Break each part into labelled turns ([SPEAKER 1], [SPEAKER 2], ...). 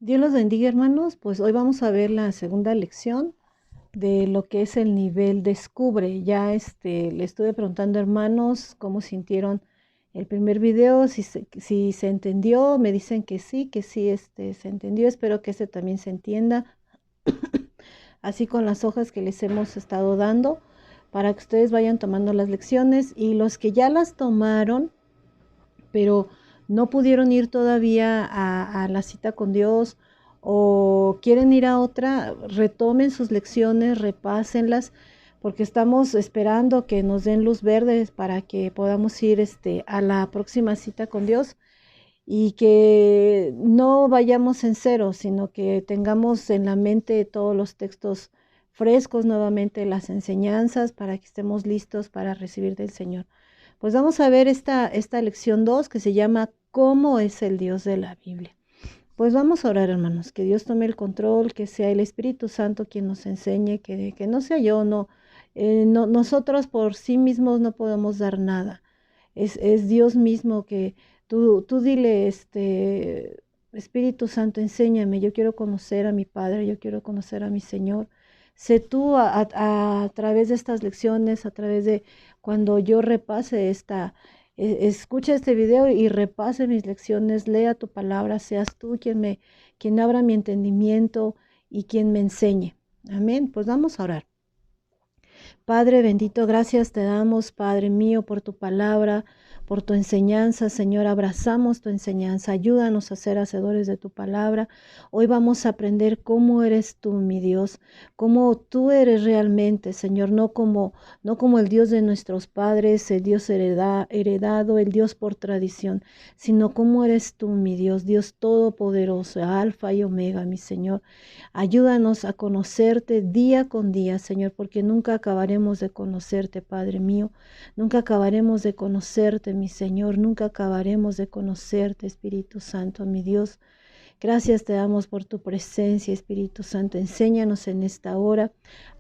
[SPEAKER 1] Dios los bendiga, hermanos. Pues hoy vamos a ver la segunda lección de lo que es el nivel descubre. Ya le estuve preguntando, hermanos, cómo sintieron el primer video, si se entendió. Me dicen que sí, se entendió. Espero que este también se entienda, así con las hojas que les hemos estado dando, para que ustedes vayan tomando las lecciones, y los que ya las tomaron, pero no pudieron ir todavía a la cita con Dios o quieren ir a otra, retomen sus lecciones, repásenlas, porque estamos esperando que nos den luz verde para que podamos ir a la próxima cita con Dios, y que no vayamos en cero, sino que tengamos en la mente todos los textos frescos, nuevamente las enseñanzas, para que estemos listos para recibir del Señor. Pues vamos a ver esta lección 2, que se llama ¿Cómo es el Dios de la Biblia? Pues vamos a orar, hermanos, que Dios tome el control, que sea el Espíritu Santo quien nos enseñe, que no sea yo, no, nosotros por sí mismos no podemos dar nada. Es Dios mismo que tú dile, Espíritu Santo, enséñame, yo quiero conocer a mi Padre, yo quiero conocer a mi Señor. Sé tú a través de estas lecciones, a través de cuando yo repase escucha este video y repase mis lecciones, lea tu palabra, seas tú quien abra mi entendimiento y quien me enseñe. Amén. Pues vamos a orar. Padre bendito, gracias te damos, Padre mío, por tu palabra, por tu enseñanza. Señor, abrazamos tu enseñanza. Ayúdanos a ser hacedores de tu palabra. Hoy vamos a aprender cómo eres tú, mi Dios, cómo tú eres realmente, Señor, no como el Dios de nuestros padres, el Dios heredado, el Dios por tradición, sino cómo eres tú, mi Dios, Dios todopoderoso, Alfa y Omega, mi Señor. Ayúdanos a conocerte día con día, Señor, porque nunca acabaremos de conocerte, Padre mío. Nunca acabaremos de conocerte, mi Señor. Nunca acabaremos de conocerte, Espíritu Santo, mi Dios. Gracias te damos por tu presencia, Espíritu Santo. Enséñanos en esta hora.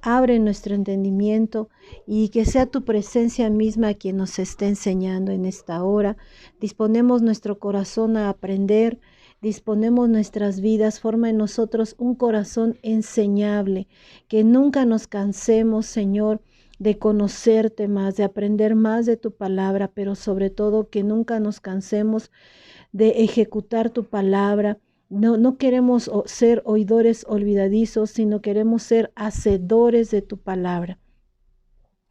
[SPEAKER 1] Abre nuestro entendimiento y que sea tu presencia misma quien nos esté enseñando en esta hora. Disponemos nuestro corazón a aprender. Disponemos nuestras vidas, forma en nosotros un corazón enseñable, que nunca nos cansemos, Señor, de conocerte más, de aprender más de tu palabra, pero sobre todo que nunca nos cansemos de ejecutar tu palabra. No queremos ser oidores olvidadizos, sino queremos ser hacedores de tu palabra.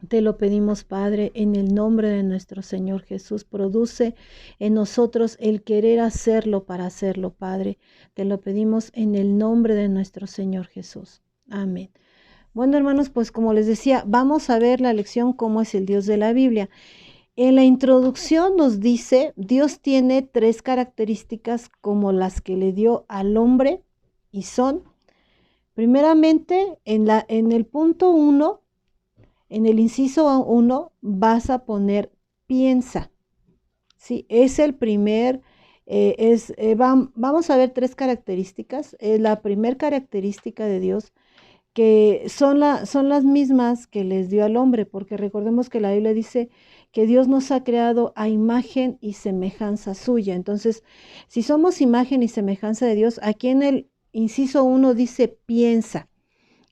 [SPEAKER 1] Te lo pedimos, Padre, en el nombre de nuestro Señor Jesús. Produce en nosotros el querer hacerlo para hacerlo, Padre. Te lo pedimos en el nombre de nuestro Señor Jesús. Amén. Bueno, hermanos, pues como les decía, vamos a ver la lección cómo es el Dios de la Biblia. En la introducción nos dice, Dios tiene 3 características como las que le dio al hombre, y son, primeramente, en el punto 1, en el inciso 1, vas a poner piensa. Sí, es el primer, vamos a ver 3 características. La primera característica de Dios, que son las mismas que les dio al hombre, porque recordemos que la Biblia dice que Dios nos ha creado a imagen y semejanza suya. Entonces, si somos imagen y semejanza de Dios, aquí en el inciso 1 dice piensa.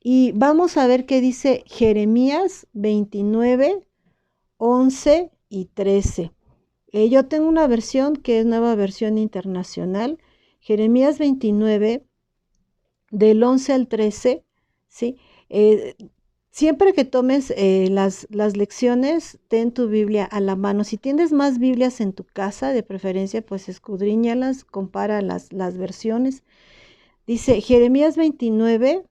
[SPEAKER 1] Y vamos a ver qué dice Jeremías 29, 11 y 13. Yo tengo una versión que es Nueva Versión Internacional. Jeremías 29, del 11 al 13, ¿sí? Siempre que tomes las lecciones, ten tu Biblia a la mano. Si tienes más Biblias en tu casa, de preferencia, pues escudriñalas, compara las versiones. Dice Jeremías 29,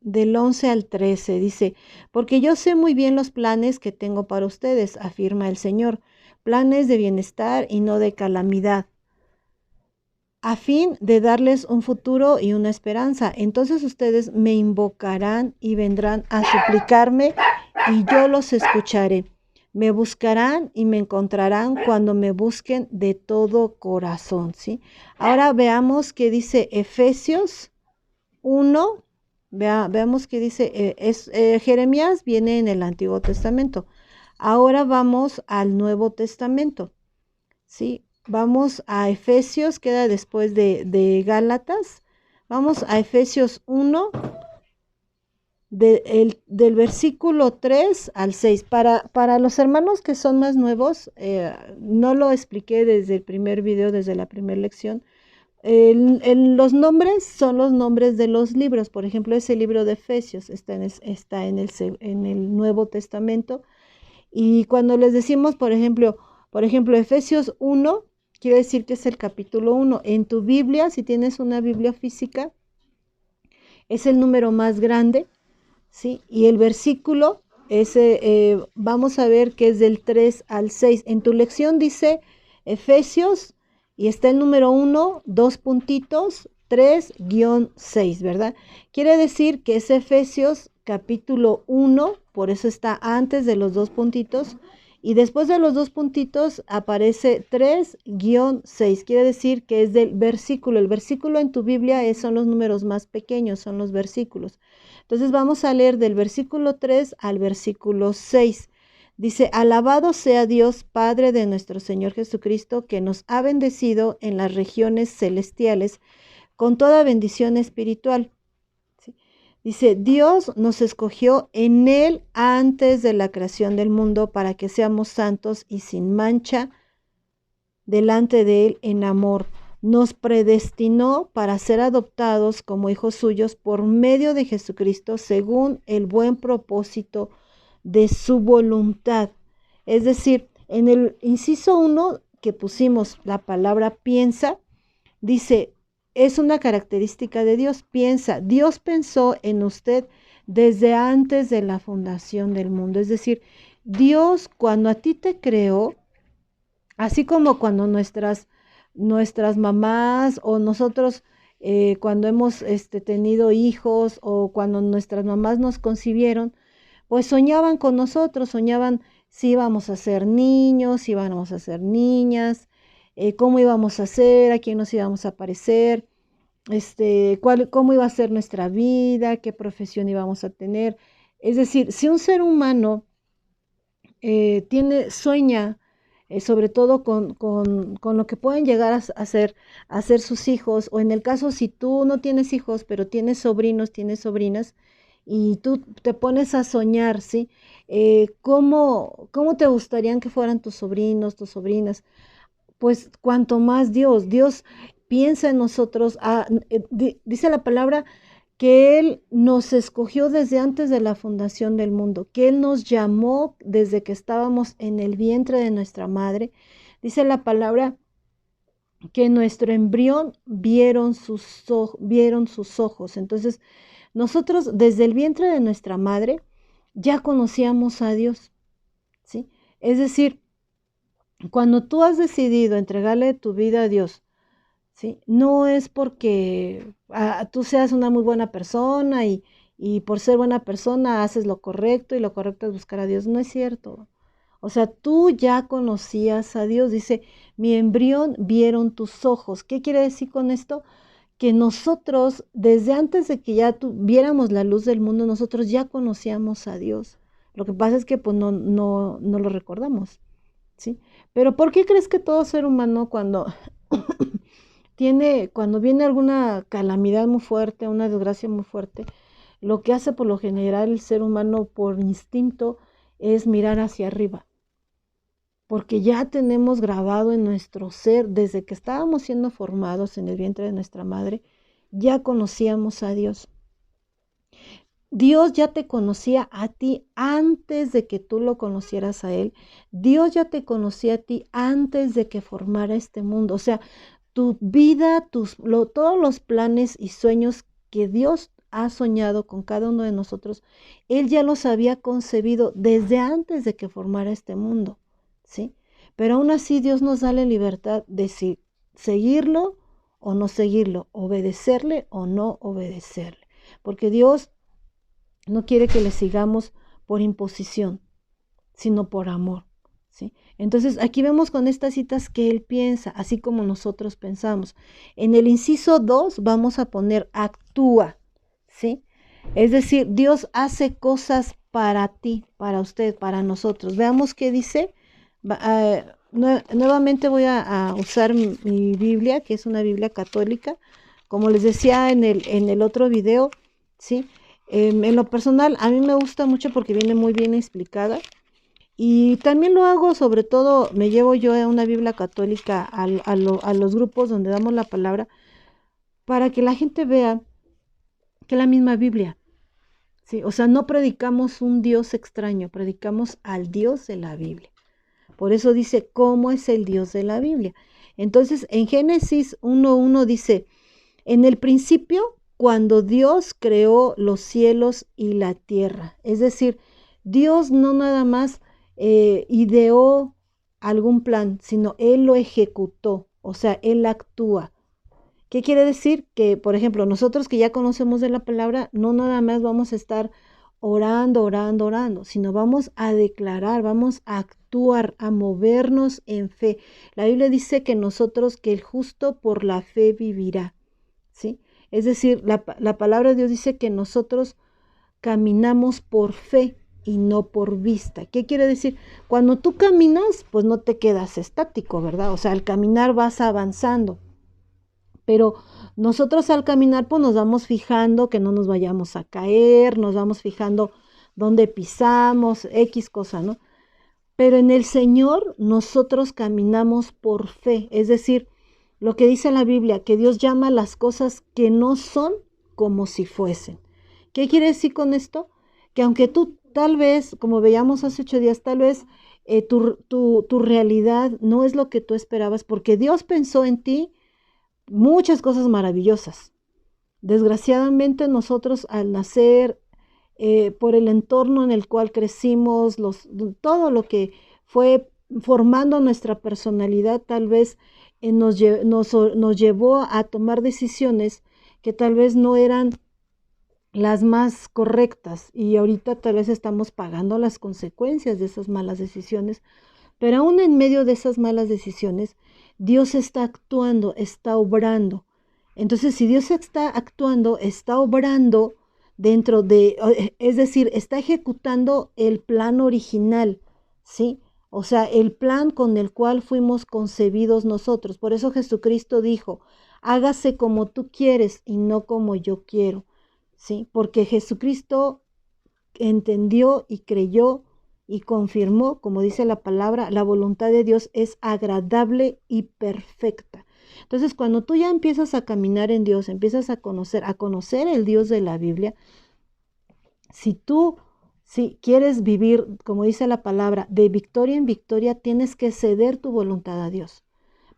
[SPEAKER 1] del 11 al 13, dice, porque yo sé muy bien los planes que tengo para ustedes, afirma el Señor, planes de bienestar y no de calamidad, a fin de darles un futuro y una esperanza. Entonces ustedes me invocarán y vendrán a suplicarme y yo los escucharé. Me buscarán y me encontrarán cuando me busquen de todo corazón, ¿sí? Ahora veamos qué dice Efesios 1. Veamos qué dice. Jeremías viene en el Antiguo Testamento. Ahora vamos al Nuevo Testamento, ¿sí? Vamos a Efesios, queda después de Gálatas. Vamos a Efesios 1, del versículo 3 al 6. Para los hermanos que son más nuevos, no lo expliqué desde el primer video, desde la primera lección. Los nombres son los nombres de los libros. Por ejemplo, ese libro de Efesios está en el Nuevo Testamento. Y cuando les decimos, por ejemplo, Efesios 1, quiere decir que es el capítulo 1. En tu Biblia, si tienes una Biblia física, es el número más grande, ¿sí? Y el versículo, vamos a ver que es del 3 al 6. En tu lección dice Efesios, y está el número 1, 2 puntitos, 3-6, ¿verdad? Quiere decir que es Efesios capítulo 1, por eso está antes de los 2 puntitos, y después de los 2 puntitos aparece 3-6, quiere decir que es del versículo. El versículo en tu Biblia son los números más pequeños, son los versículos. Entonces vamos a leer del versículo 3 al versículo 6. Dice, alabado sea Dios, Padre de nuestro Señor Jesucristo, que nos ha bendecido en las regiones celestiales con toda bendición espiritual. ¿Sí? Dice, Dios nos escogió en Él antes de la creación del mundo para que seamos santos y sin mancha delante de Él en amor. Nos predestinó para ser adoptados como hijos suyos por medio de Jesucristo según el buen propósito de su voluntad. Es decir, en el inciso 1 que pusimos la palabra piensa, dice, es una característica de Dios, piensa. Dios pensó en usted desde antes de la fundación del mundo. Es decir, Dios cuando a ti te creó, así como cuando nuestras mamás o nosotros cuando hemos tenido hijos o cuando nuestras mamás nos concibieron, pues soñaban con nosotros, soñaban si íbamos a ser niños, si íbamos a ser niñas, cómo íbamos a ser, a quién nos íbamos a parecer, cómo iba a ser nuestra vida, qué profesión íbamos a tener. Es decir, si un ser humano sueña, sobre todo con lo que pueden llegar a ser sus hijos, o en el caso si tú no tienes hijos, pero tienes sobrinos, tienes sobrinas, y tú te pones a soñar, ¿sí? ¿Cómo te gustarían que fueran tus sobrinos, tus sobrinas? Pues cuanto más Dios piensa en nosotros, dice la palabra que Él nos escogió desde antes de la fundación del mundo, que Él nos llamó desde que estábamos en el vientre de nuestra madre. Dice la palabra que nuestro embrión vieron sus ojos. Entonces, nosotros desde el vientre de nuestra madre ya conocíamos a Dios, ¿sí? Es decir, cuando tú has decidido entregarle tu vida a Dios, ¿sí? No es porque tú seas una muy buena persona y por ser buena persona haces lo correcto y lo correcto es buscar a Dios. No es cierto. O sea, tú ya conocías a Dios. Dice, mi embrión vieron tus ojos. ¿Qué quiere decir con esto? Que nosotros, desde antes de que ya viéramos la luz del mundo, nosotros ya conocíamos a Dios. Lo que pasa es que pues no lo recordamos, ¿sí? Pero ¿por qué crees que todo ser humano cuando cuando viene alguna calamidad muy fuerte, una desgracia muy fuerte, lo que hace por lo general el ser humano por instinto es mirar hacia arriba? Porque ya tenemos grabado en nuestro ser, desde que estábamos siendo formados en el vientre de nuestra madre, ya conocíamos a Dios. Dios ya te conocía a ti antes de que tú lo conocieras a Él. Dios ya te conocía a ti antes de que formara este mundo. O sea, tu vida, todos los planes y sueños que Dios ha soñado con cada uno de nosotros, Él ya los había concebido desde antes de que formara este mundo, ¿sí? Pero aún así Dios nos da la libertad de seguirlo o no seguirlo, obedecerle o no obedecerle, porque Dios no quiere que le sigamos por imposición, sino por amor, ¿sí? Entonces aquí vemos con estas citas que Él piensa, así como nosotros pensamos. En el inciso 2 vamos a poner actúa, ¿sí? Es decir, Dios hace cosas para ti, para usted, para nosotros. Veamos qué dice. Nuevamente voy a usar mi Biblia, que es una Biblia católica, como les decía en el otro video, ¿sí? En lo personal, a mí me gusta mucho porque viene muy bien explicada. Y también lo hago, sobre todo, me llevo yo a una Biblia católica a los grupos donde damos la palabra, para que la gente vea que es la misma Biblia, ¿sí? O sea, no predicamos un Dios extraño, predicamos al Dios de la Biblia. Por eso dice, ¿cómo es el Dios de la Biblia? Entonces, en Génesis 1:1 dice, en el principio, cuando Dios creó los cielos y la tierra. Es decir, Dios no nada más ideó algún plan, sino Él lo ejecutó, o sea, Él actúa. ¿Qué quiere decir? Que, por ejemplo, nosotros que ya conocemos de la palabra, no nada más vamos a estar orando, orando, orando, sino vamos a declarar, vamos a actuar, a movernos en fe. La Biblia dice que nosotros, que el justo por la fe vivirá, ¿sí? Es decir, la palabra de Dios dice que nosotros caminamos por fe y no por vista. ¿Qué quiere decir? Cuando tú caminas, pues no te quedas estático, ¿verdad? O sea, al caminar vas avanzando. Pero nosotros al caminar, pues nos vamos fijando que no nos vayamos a caer, nos vamos fijando dónde pisamos, X cosa, ¿no? Pero en el Señor nosotros caminamos por fe, es decir, lo que dice la Biblia, que Dios llama las cosas que no son como si fuesen. ¿Qué quiere decir con esto? Que aunque tú tal vez, como veíamos hace 8 días, tal vez tu realidad no es lo que tú esperabas, porque Dios pensó en ti muchas cosas maravillosas. Desgraciadamente nosotros al nacer, por el entorno en el cual crecimos, todo lo que fue formando nuestra personalidad, tal vez nos llevó a tomar decisiones que tal vez no eran las más correctas y ahorita tal vez estamos pagando las consecuencias de esas malas decisiones, pero aún en medio de esas malas decisiones, Dios está actuando, está obrando. Entonces, si Dios está actuando, está obrando dentro de, es decir, está ejecutando el plan original, ¿sí? O sea, el plan con el cual fuimos concebidos nosotros. Por eso Jesucristo dijo, hágase como tú quieres y no como yo quiero, ¿sí? Porque Jesucristo entendió y creyó y confirmó, como dice la palabra, la voluntad de Dios es agradable y perfecta. Entonces, cuando tú ya empiezas a caminar en Dios, empiezas a conocer el Dios de la Biblia, si quieres vivir, como dice la palabra, de victoria en victoria, tienes que ceder tu voluntad a Dios,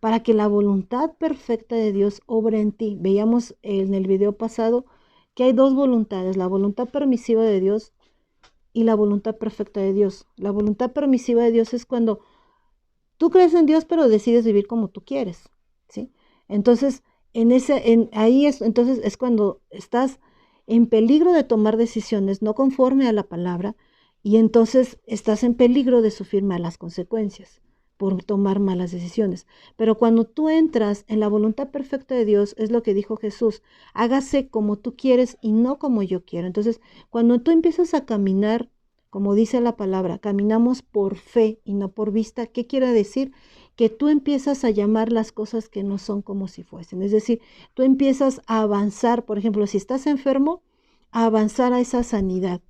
[SPEAKER 1] para que la voluntad perfecta de Dios obre en ti. Veíamos en el video pasado que hay dos voluntades, la voluntad permisiva de Dios y la voluntad perfecta de Dios. La voluntad permisiva de Dios es cuando tú crees en Dios, pero decides vivir como tú quieres, ¿sí? Entonces, entonces es cuando estás en peligro de tomar decisiones no conforme a la palabra y entonces estás en peligro de sufrir malas consecuencias por tomar malas decisiones. Pero cuando tú entras en la voluntad perfecta de Dios, es lo que dijo Jesús, hágase como tú quieres y no como yo quiero. Entonces, cuando tú empiezas a caminar, como dice la palabra, caminamos por fe y no por vista, ¿qué quiere decir? Que tú empiezas a llamar las cosas que no son como si fuesen. Es decir, tú empiezas a avanzar, por ejemplo, si estás enfermo, a avanzar a esa sanidad.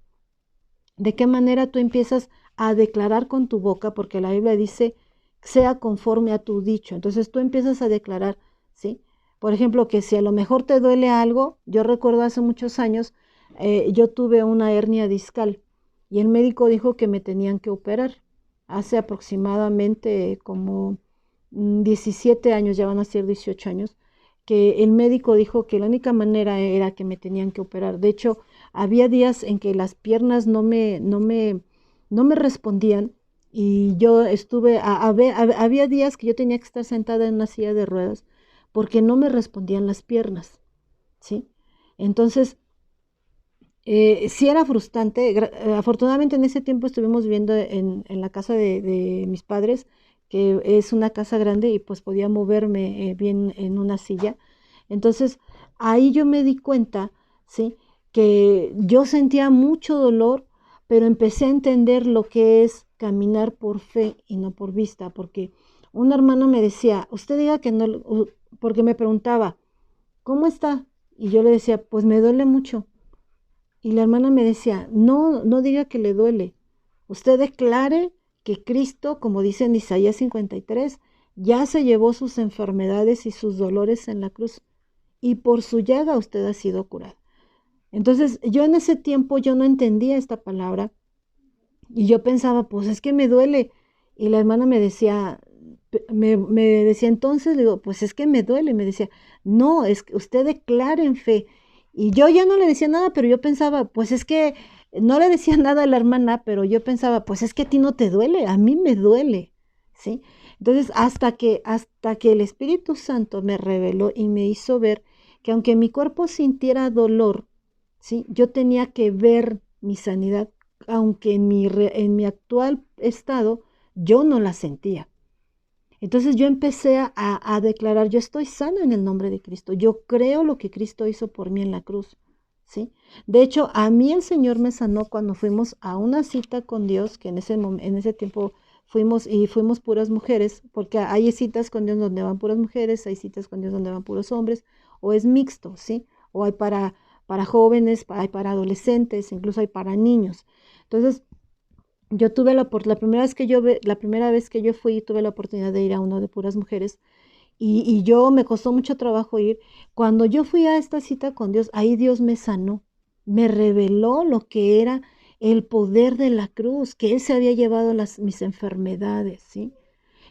[SPEAKER 1] ¿De qué manera tú empiezas a declarar con tu boca? Porque la Biblia dice, sea conforme a tu dicho. Entonces tú empiezas a declarar, ¿sí? Por ejemplo, que si a lo mejor te duele algo, yo recuerdo hace muchos años, yo tuve una hernia discal y el médico dijo que me tenían que operar. Hace aproximadamente como 17 años, ya van a ser 18 años, que el médico dijo que la única manera era que me tenían que operar. De hecho, había días en que las piernas no me respondían y yo había días que yo tenía que estar sentada en una silla de ruedas porque no me respondían las piernas, ¿sí? Entonces, sí era frustrante. Afortunadamente en ese tiempo estuvimos viviendo en la casa de mis padres, que es una casa grande y pues podía moverme bien en una silla. Entonces ahí yo me di cuenta, ¿sí? Que yo sentía mucho dolor, pero empecé a entender lo que es caminar por fe y no por vista, porque una hermana me decía, usted diga que no, porque me preguntaba, ¿cómo está? Y yo le decía, pues me duele mucho. Y la hermana me decía, no, no diga que le duele. Usted declare que Cristo, como dice en Isaías 53, ya se llevó sus enfermedades y sus dolores en la cruz, y por su llaga usted ha sido curado. Entonces, yo en ese tiempo yo no entendía esta palabra y yo pensaba, pues es que me duele. Y la hermana me decía, me decía entonces, le digo, pues es que me duele. Me decía, no, es que usted declara en fe. Y yo ya no le decía nada, pero yo pensaba, pues es que no le decía nada a la hermana, pero yo pensaba, pues es que a ti no te duele, a mí me duele, ¿sí? Entonces, hasta que el Espíritu Santo me reveló y me hizo ver que aunque mi cuerpo sintiera dolor, ¿sí? Yo tenía que ver mi sanidad, aunque en mi actual estado yo no la sentía. Entonces yo empecé a declarar, yo estoy sana en el nombre de Cristo, yo creo lo que Cristo hizo por mí en la cruz, ¿sí? De hecho, a mí el Señor me sanó cuando fuimos a una cita con Dios, que en ese tiempo fuimos puras mujeres, porque hay citas con Dios donde van puras mujeres, hay citas con Dios donde van puros hombres, o es mixto, ¿sí? O hay para jóvenes, hay para adolescentes, incluso hay para niños. Entonces, yo tuve la primera vez que yo fui, tuve la oportunidad de ir a uno de puras mujeres y yo me costó mucho trabajo ir. Cuando yo fui a esta cita con Dios, ahí Dios me sanó, me reveló lo que era el poder de la cruz, que Él se había llevado mis enfermedades, ¿sí?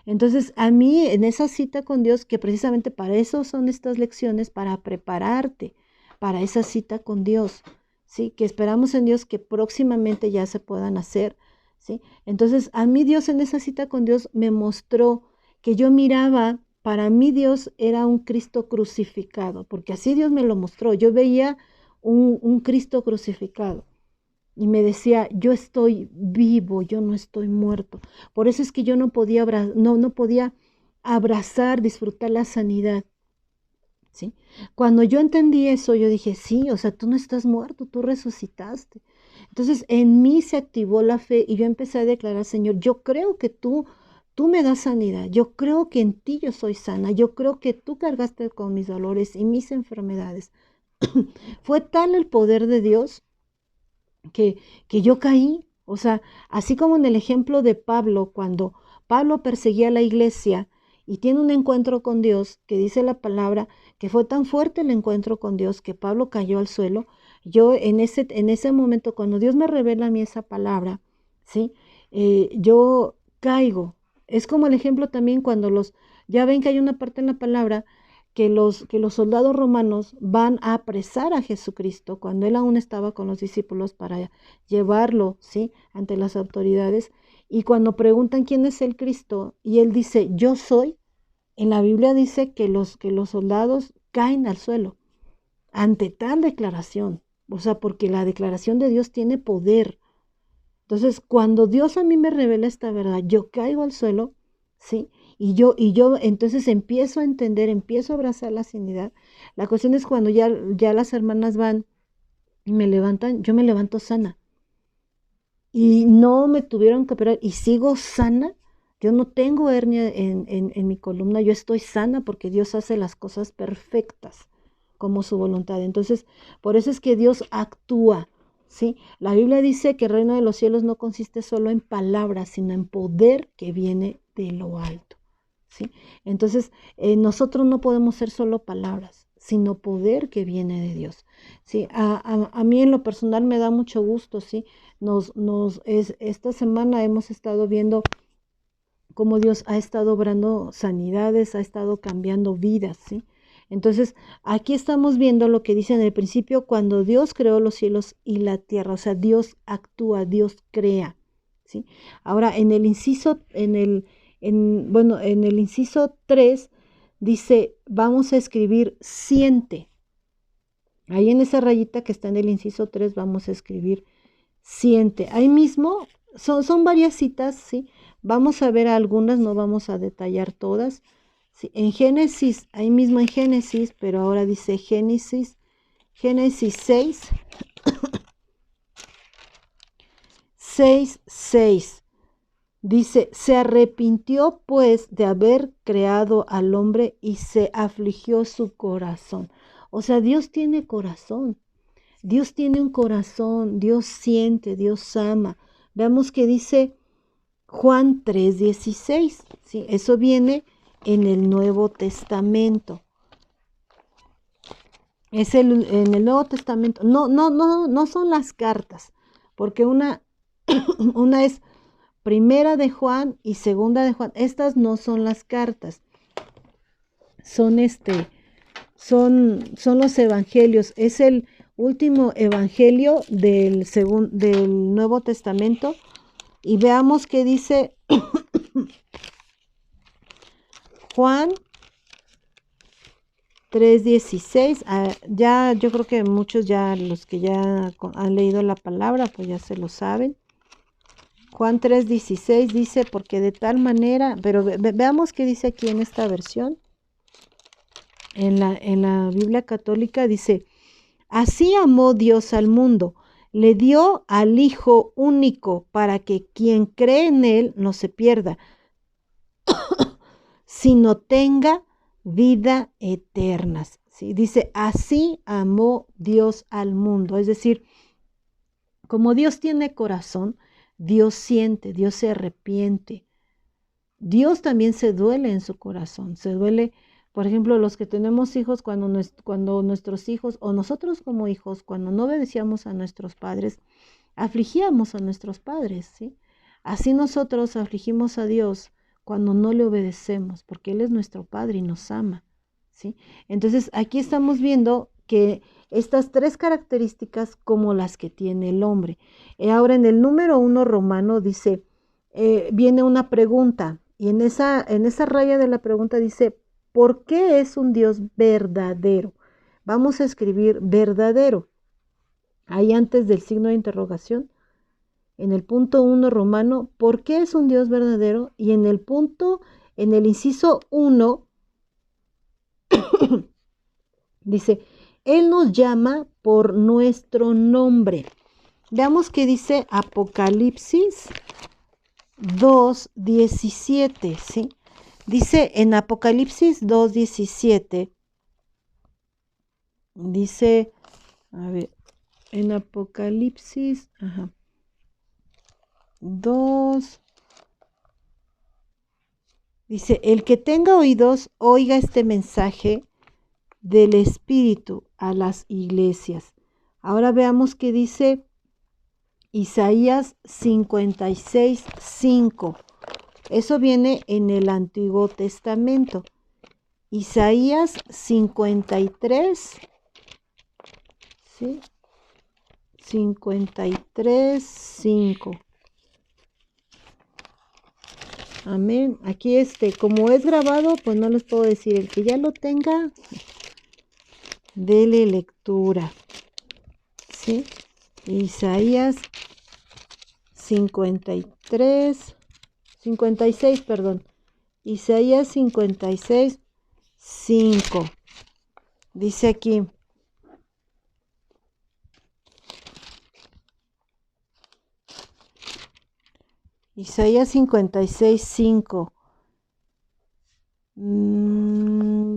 [SPEAKER 1] Entonces, a mí en esa cita con Dios, que precisamente para eso son estas lecciones, para prepararte para esa cita con Dios, ¿sí? Que esperamos en Dios que próximamente ya se puedan hacer, ¿sí? Entonces, a mí Dios en esa cita con Dios me mostró que yo miraba, para mí Dios era un Cristo crucificado, porque así Dios me lo mostró. Yo veía un Cristo crucificado. Y me decía, yo estoy vivo, yo no estoy muerto. Por eso es que yo no podía abrazar, disfrutar la sanidad, ¿sí? Cuando yo entendí eso, yo dije, sí, o sea, tú no estás muerto, tú resucitaste. Entonces, en mí se activó la fe y yo empecé a declarar, Señor, yo creo que tú me das sanidad, yo creo que en ti yo soy sana, yo creo que tú cargaste con mis dolores y mis enfermedades. Fue tal el poder de Dios que, que yo caí. O sea, así como en el ejemplo de Pablo, cuando Pablo perseguía a la iglesia y tiene un encuentro con Dios, que dice la palabra, que fue tan fuerte el encuentro con Dios que Pablo cayó al suelo. Yo en ese momento, cuando Dios me revela a mí esa palabra, ¿sí? Yo caigo. Es como el ejemplo también cuando ya ven que hay una parte en la palabra que los soldados romanos van a apresar a Jesucristo cuando él aún estaba con los discípulos para llevarlo, ¿sí?, ante las autoridades. Y cuando preguntan quién es el Cristo y él dice, yo soy, en la Biblia dice que los soldados caen al suelo ante tal declaración. O sea, porque la declaración de Dios tiene poder. Entonces, cuando Dios a mí me revela esta verdad, yo caigo al suelo, ¿sí? Y yo entonces empiezo a entender, empiezo a abrazar la sanidad. La cuestión es cuando ya las hermanas van y me levantan, yo me levanto sana. Y no me tuvieron que operar y sigo sana. Yo no tengo hernia en mi columna, yo estoy sana porque Dios hace las cosas perfectas como su voluntad. Entonces, por eso es que Dios actúa, ¿sí? La Biblia dice que el reino de los cielos no consiste solo en palabras, sino en poder que viene de lo alto, ¿sí? Entonces, nosotros no podemos ser solo palabras, sino poder que viene de Dios, ¿sí? A mí en lo personal me da mucho gusto, ¿sí? Esta semana hemos estado viendo cómo Dios ha estado obrando sanidades, ha estado cambiando vidas, ¿sí? Entonces, aquí estamos viendo lo que dice en el principio, cuando Dios creó los cielos y la tierra, o sea, Dios actúa, Dios crea, ¿sí? Ahora, en el inciso 3 dice, vamos a escribir siente. Ahí en esa rayita que está en el inciso 3 vamos a escribir siente. Ahí mismo son varias citas, ¿sí? Vamos a ver algunas, no vamos a detallar todas. ¿Sí? En Génesis, ahí mismo en Génesis, pero ahora dice Génesis 6, 6, 6. Dice, se arrepintió pues de haber creado al hombre y se afligió su corazón. O sea, Dios tiene corazón. Dios tiene un corazón, Dios siente, Dios ama. Veamos que dice Juan 3:16, ¿sí? Eso viene en el Nuevo Testamento. En el Nuevo Testamento. No son las cartas, porque una es primera de Juan y segunda de Juan. Estas no son las cartas. Son son los evangelios. Es el último evangelio del Nuevo Testamento. Y veamos qué dice Juan 3:16. Ya yo creo que muchos los que ya han leído la palabra, pues ya se lo saben. Juan 3:16 dice, porque de tal manera, pero veamos qué dice aquí en esta versión. En la Biblia católica dice, así amó Dios al mundo, le dio al Hijo único para que quien cree en Él no se pierda, sino tenga vida eterna. ¿Sí? Dice, así amó Dios al mundo. Es decir, como Dios tiene corazón, Dios siente, Dios se arrepiente. Dios también se duele en su corazón, se duele. Por ejemplo, los que tenemos hijos, cuando nuestros hijos o nosotros como hijos, cuando no obedecíamos a nuestros padres, afligíamos a nuestros padres, ¿sí? Así nosotros afligimos a Dios cuando no le obedecemos, porque Él es nuestro Padre y nos ama, ¿sí? Entonces, aquí estamos viendo que estas tres características como las que tiene el hombre. Ahora, en el número 1 romano dice, viene una pregunta, y en esa raya de la pregunta dice, ¿por qué es un Dios verdadero? Vamos a escribir verdadero. Ahí antes del signo de interrogación, en el punto 1 romano, ¿por qué es un Dios verdadero? Y en el inciso 1, dice, Él nos llama por nuestro nombre. Veamos qué dice Apocalipsis 2:17, ¿sí? Dice en Apocalipsis 2:17, dice, a ver, en Apocalipsis 2, dice, el que tenga oídos, oiga este mensaje del Espíritu a las iglesias. Ahora veamos qué dice Isaías 56:5. Eso viene en el Antiguo Testamento. Isaías 53, ¿sí? 53:5. Amén. Aquí como es grabado, pues no les puedo decir. El que ya lo tenga, dele lectura. ¿Sí? Isaías 56, perdón. Isaías 56:5. Dice aquí. Isaías 56:5.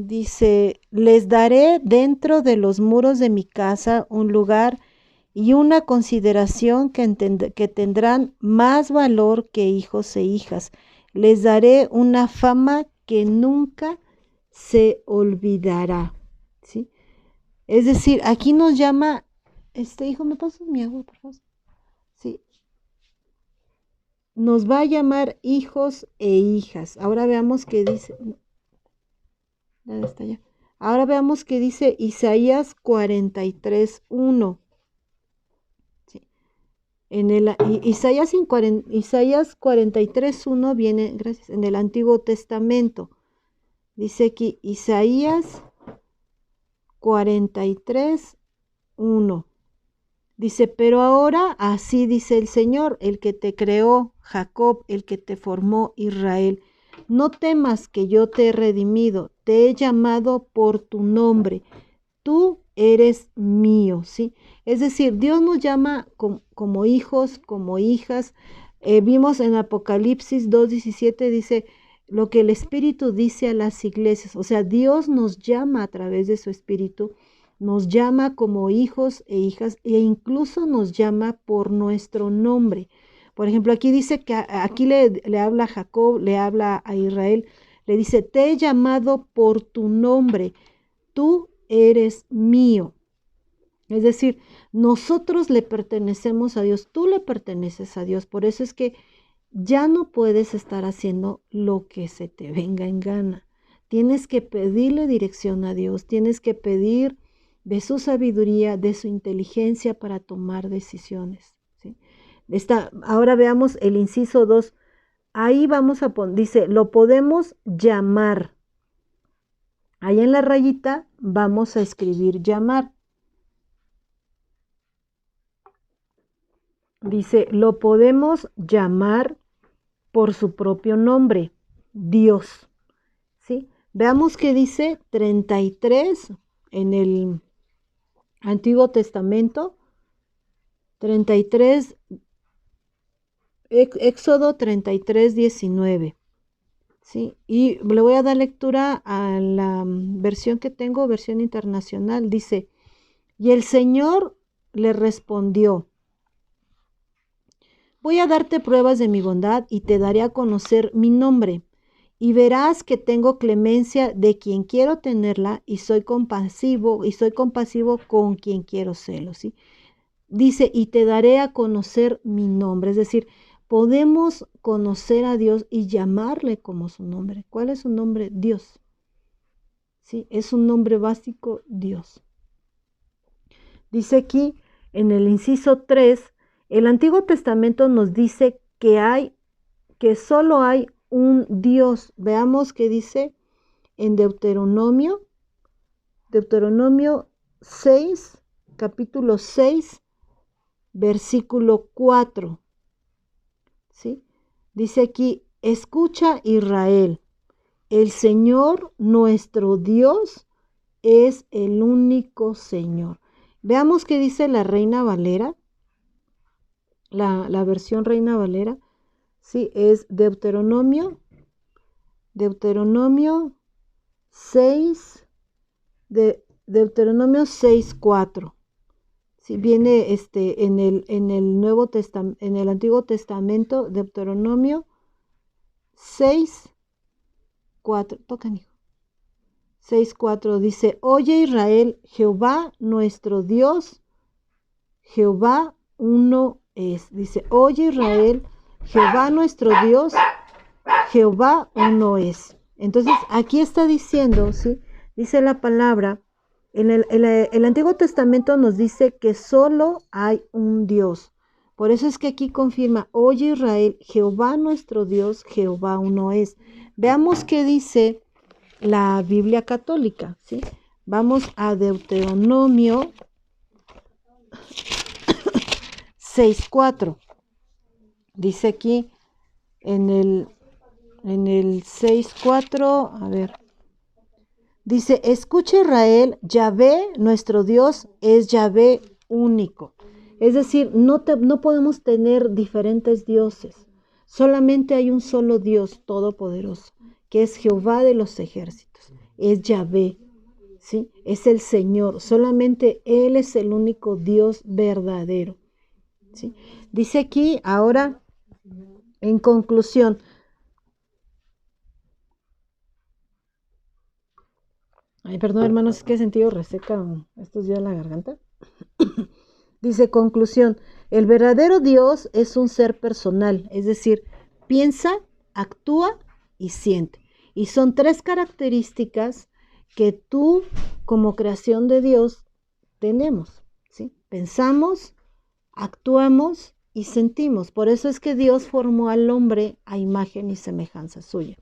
[SPEAKER 1] Dice, les daré dentro de los muros de mi casa un lugar y una consideración que tendrán más valor que hijos e hijas. Les daré una fama que nunca se olvidará. ¿Sí? Es decir, aquí nos llama, hijo, ¿me pasas mi agua, por favor? Sí. Nos va a llamar hijos e hijas. Ahora veamos qué dice. ¿Dónde está ya? Ahora veamos qué dice Isaías 43:1. Sí. Isaías 43:1 viene, gracias, en el Antiguo Testamento. Dice aquí Isaías 43:1. Dice, pero ahora así dice el Señor, el que te creó, Jacob, el que te formó, Israel. No temas que yo te he redimido, te he llamado por tu nombre. Tú eres mío, ¿sí? Es decir, Dios nos llama como hijos, como hijas. Vimos en Apocalipsis 2:17, dice lo que el Espíritu dice a las iglesias. O sea, Dios nos llama a través de su Espíritu, nos llama como hijos e hijas e incluso nos llama por nuestro nombre. Por ejemplo, aquí dice que aquí le habla a Jacob, le habla a Israel, le dice, te he llamado por tu nombre, tú eres mío. Es decir, nosotros le pertenecemos a Dios, tú le perteneces a Dios. Por eso es que ya no puedes estar haciendo lo que se te venga en gana. Tienes que pedirle dirección a Dios, tienes que pedir de su sabiduría, de su inteligencia para tomar decisiones, ¿sí? Ahora veamos el inciso 2. Ahí vamos a poner, dice, lo podemos llamar. Ahí en la rayita vamos a escribir llamar. Dice, lo podemos llamar por su propio nombre, Dios. ¿Sí? Veamos qué dice 33 en el Antiguo Testamento. 33, Éxodo 33, 19. ¿Sí? Y le voy a dar lectura a la versión que tengo, versión internacional. Dice, y el Señor le respondió, voy a darte pruebas de mi bondad y te daré a conocer mi nombre. Y verás que tengo clemencia de quien quiero tenerla y soy compasivo con quien quiero serlo, ¿sí? Dice, y te daré a conocer mi nombre. Es decir, podemos conocer a Dios y llamarle como su nombre. ¿Cuál es su nombre? Dios. ¿Sí? Es un nombre básico, Dios. Dice aquí en el inciso 3, el Antiguo Testamento nos dice que solo hay un Dios. Veamos qué dice en Deuteronomio 6, capítulo 6, versículo 4. ¿Sí? Dice aquí, escucha Israel, el Señor nuestro Dios es el único Señor. Veamos qué dice la Reina Valera, la versión Reina Valera. Sí, es Deuteronomio 6, Deuteronomio 6:4. Sí, viene en el Nuevo Testamento, en el Antiguo Testamento, Deuteronomio 6:4. Tocan, hijo. 6:4 dice, oye Israel, Jehová nuestro Dios, Jehová uno es. Dice, oye Israel, Jehová nuestro Dios, Jehová uno es. Entonces, aquí está diciendo, ¿sí? Dice la palabra, el Antiguo Testamento nos dice que solo hay un Dios. Por eso es que aquí confirma, oye Israel, Jehová nuestro Dios, Jehová uno es. Veamos qué dice la Biblia católica, ¿sí? Vamos a Deuteronomio 6:4. Dice aquí en el 6:4, a ver. Dice, escucha Israel, Yahvé, nuestro Dios, es Yahvé único. Es decir, no podemos tener diferentes dioses. Solamente hay un solo Dios todopoderoso, que es Jehová de los ejércitos. Es Yahvé, ¿sí? Es el Señor. Solamente Él es el único Dios verdadero, ¿sí? Dice aquí, ahora, en conclusión, ay, perdón, hermanos, es que he sentido reseca estos días la garganta. Dice, conclusión, el verdadero Dios es un ser personal, es decir, piensa, actúa y siente. Y son tres características que tú, como creación de Dios, tenemos, ¿sí? Pensamos, actuamos y sentimos. Por eso es que Dios formó al hombre a imagen y semejanza suya.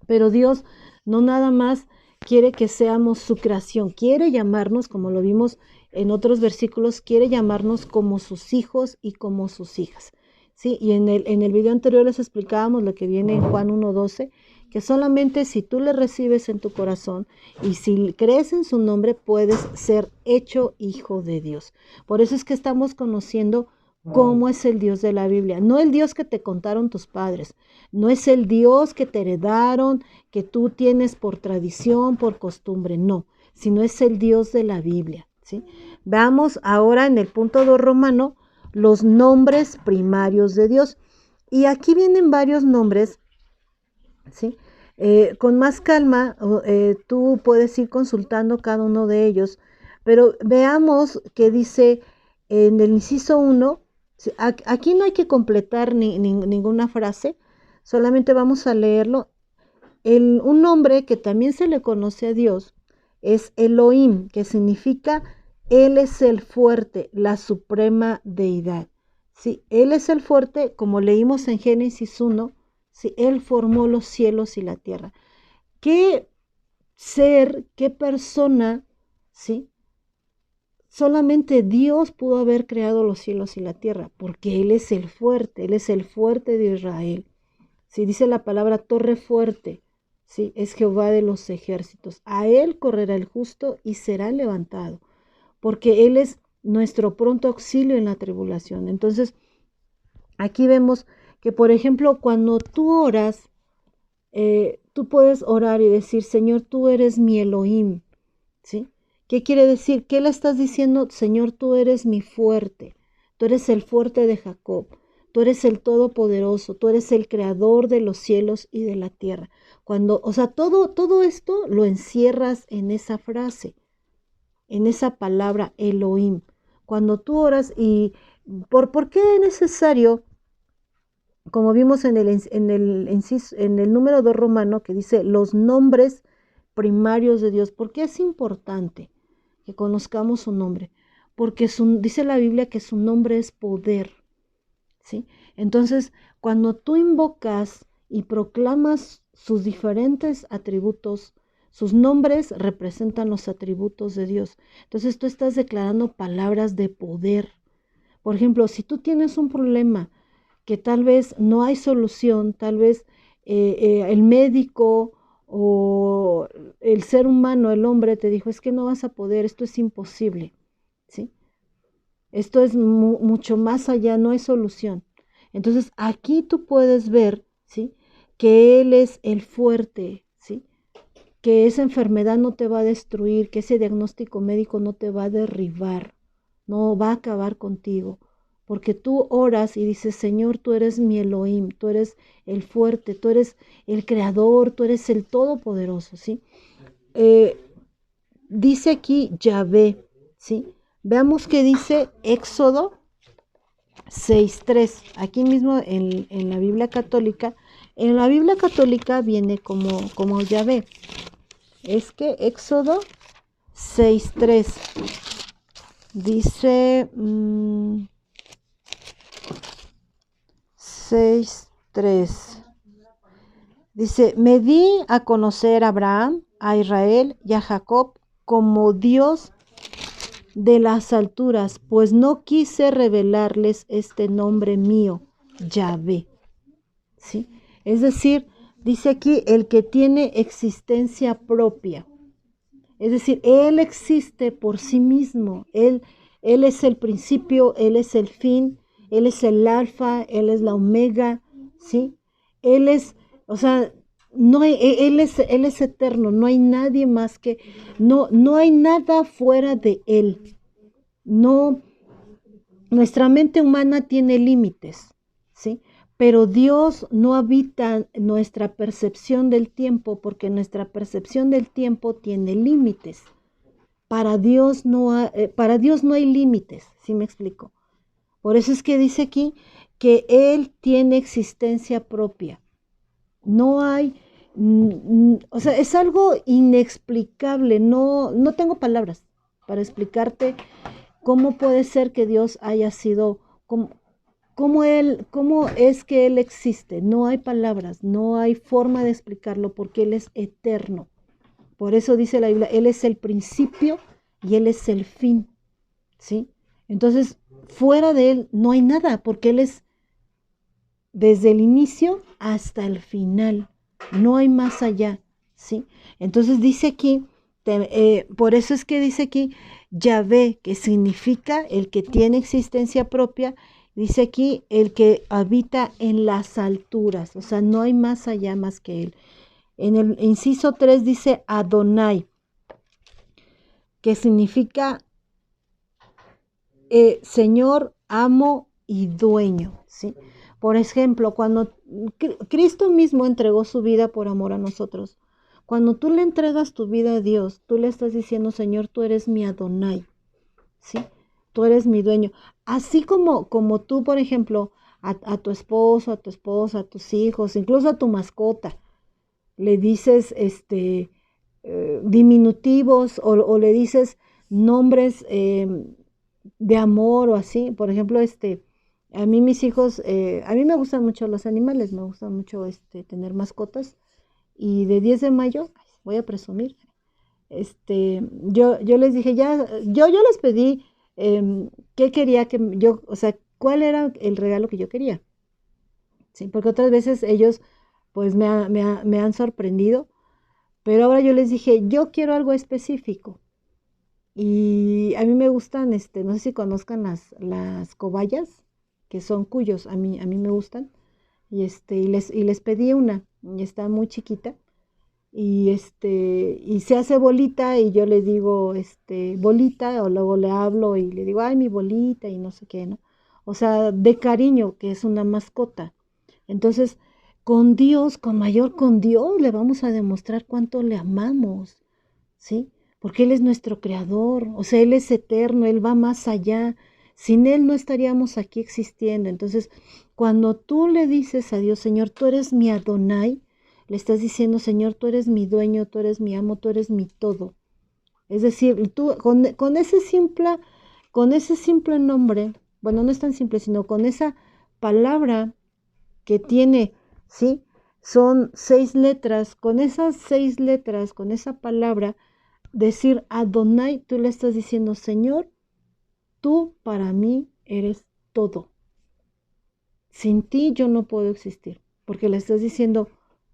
[SPEAKER 1] Pero Dios no nada más quiere que seamos su creación, quiere llamarnos, como lo vimos en otros versículos, quiere llamarnos como sus hijos y como sus hijas, ¿sí? Y en el video anterior les explicábamos lo que viene en Juan 1:12, que solamente si tú le recibes en tu corazón y si crees en su nombre, puedes ser hecho hijo de Dios. Por eso es que estamos conociendo cómo es el Dios de la Biblia. No el Dios que te contaron tus padres, no es el Dios que te heredaron, que tú tienes por tradición, por costumbre, no, sino es el Dios de la Biblia, ¿sí? Veamos ahora en el punto 2 romano los nombres primarios de Dios. Y aquí vienen varios nombres, ¿sí? Con más calma, tú puedes ir consultando cada uno de ellos, pero veamos que dice en el inciso 1, ¿sí? Aquí no hay que completar ninguna frase, solamente vamos a leerlo. Un nombre que también se le conoce a Dios es Elohim, que significa Él es el fuerte, la suprema deidad. Sí, Él es el fuerte, como leímos en Génesis 1, sí, Él formó los cielos y la tierra. ¿Qué ser, qué persona, sí? Solamente Dios pudo haber creado los cielos y la tierra, porque Él es el fuerte de Israel. Si dice la palabra torre fuerte, ¿sí? Es Jehová de los ejércitos. A Él correrá el justo y será levantado, porque Él es nuestro pronto auxilio en la tribulación. Entonces, aquí vemos que, por ejemplo, cuando tú oras, tú puedes orar y decir, Señor, tú eres mi Elohim, ¿sí? ¿Qué quiere decir? ¿Qué le estás diciendo? Señor, tú eres mi fuerte, tú eres el fuerte de Jacob, tú eres el todopoderoso, tú eres el creador de los cielos y de la tierra. Cuando, o sea, todo esto lo encierras en esa frase, en esa palabra Elohim. Cuando tú oras y ¿por qué es necesario? Como vimos en el número 2 romano, que dice los nombres primarios de Dios. ¿Por qué es importante que conozcamos su nombre? Porque dice la Biblia que su nombre es poder, ¿sí? Entonces, cuando tú invocas y proclamas sus diferentes atributos, sus nombres representan los atributos de Dios. Entonces, tú estás declarando palabras de poder. Por ejemplo, si tú tienes un problema que tal vez no hay solución, tal vez el médico o el ser humano, el hombre, te dijo, es que no vas a poder, esto es imposible, ¿sí? Esto es mucho más allá, no hay solución. Entonces, aquí tú puedes ver, ¿sí? Que Él es el fuerte, ¿sí? Que esa enfermedad no te va a destruir, que ese diagnóstico médico no te va a derribar, no va a acabar contigo. Porque tú oras y dices, Señor, tú eres mi Elohim, tú eres el fuerte, tú eres el creador, tú eres el todopoderoso, ¿sí? Eh, Dice aquí Yahvé, ¿sí? Veamos qué dice Éxodo 6:3. Aquí mismo en la Biblia Católica. En la Biblia Católica viene como Yahvé. Es que Éxodo 6:3 dice 6:3. Dice, me di a conocer a Abraham, a Israel y a Jacob como Dios de las alturas, pues no quise revelarles este nombre mío, Yahvé. ¿Sí? Es decir, dice aquí el que tiene existencia propia. Es decir, Él existe por sí mismo. Él es el principio, Él es el fin, Él es el alfa, Él es la omega, ¿sí? Él es, o sea, no hay, él es eterno, no hay nadie más que, no hay nada fuera de Él. No, nuestra mente humana tiene límites, ¿sí? Pero Dios no habita nuestra percepción del tiempo porque nuestra percepción del tiempo tiene límites. Para Dios no hay límites, ¿sí me explico? Por eso es que dice aquí que Él tiene existencia propia. No hay, o sea, es algo inexplicable, no tengo palabras para explicarte cómo puede ser que Dios haya sido, cómo es que Él existe. No hay palabras, no hay forma de explicarlo porque Él es eterno. Por eso dice la Biblia, Él es el principio y Él es el fin, ¿sí? Entonces, fuera de Él no hay nada, porque Él es desde el inicio hasta el final. No hay más allá, ¿sí? Entonces dice aquí, por eso es que dice aquí, Yahvé, que significa el que tiene existencia propia, Dice aquí, el que habita en las alturas, o sea, no hay más allá más que Él. En el inciso 3 dice Adonai, que significa Señor, amo y dueño, ¿sí? Por ejemplo, cuando Cristo mismo entregó su vida por amor a nosotros, cuando tú le entregas tu vida a Dios, tú le estás diciendo, Señor, tú eres mi Adonai, ¿sí? Tú eres mi dueño. Así como tú, por ejemplo, a tu esposo, a tu esposa, a tus hijos, incluso a tu mascota, le dices diminutivos o le dices nombres de amor o así. Por ejemplo, a mí mis hijos, a mí me gustan mucho los animales, me gusta mucho tener mascotas. Y de 10 de mayo, voy a presumir, yo les dije, yo les pedí qué quería que yo, o sea, cuál era el regalo que yo quería. Sí, porque otras veces ellos pues me han sorprendido, pero ahora yo les dije, yo quiero algo específico. Y a mí me gustan, no sé si conozcan las cobayas, que son cuyos, a mí me gustan. Y les pedí una, y está muy chiquita. Y se hace bolita y yo le digo, bolita, o luego le hablo y le digo, ay, mi bolita, y no sé qué, ¿no? O sea, de cariño, que es una mascota. Entonces, con Dios le vamos a demostrar cuánto le amamos, ¿sí? Porque Él es nuestro creador, o sea, Él es eterno, Él va más allá. Sin Él no estaríamos aquí existiendo. Entonces, cuando tú le dices a Dios, Señor, tú eres mi Adonai, le estás diciendo, Señor, tú eres mi dueño, tú eres mi amo, tú eres mi todo. Es decir, tú con ese simple nombre, bueno, no es tan simple, sino con esa palabra que tiene, ¿sí? Son 6 letras, con esas 6 letras, con esa palabra, decir Adonai, tú le estás diciendo, Señor, tú para mí eres todo. Sin ti yo no puedo existir, porque le estás diciendo,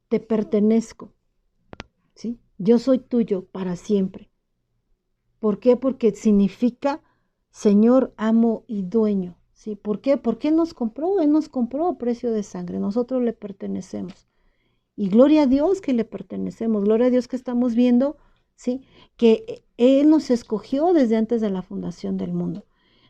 [SPEAKER 1] te pertenezco, ¿sí? Yo soy tuyo para siempre. ¿Por qué? Porque significa Señor, amo y dueño, ¿sí? ¿Por qué? Porque Él nos compró, Él nos compró a precio de sangre, nosotros le pertenecemos. Y gloria a Dios que le pertenecemos, gloria a Dios que estamos viendo, ¿sí? Que Él nos escogió desde antes de la fundación del mundo.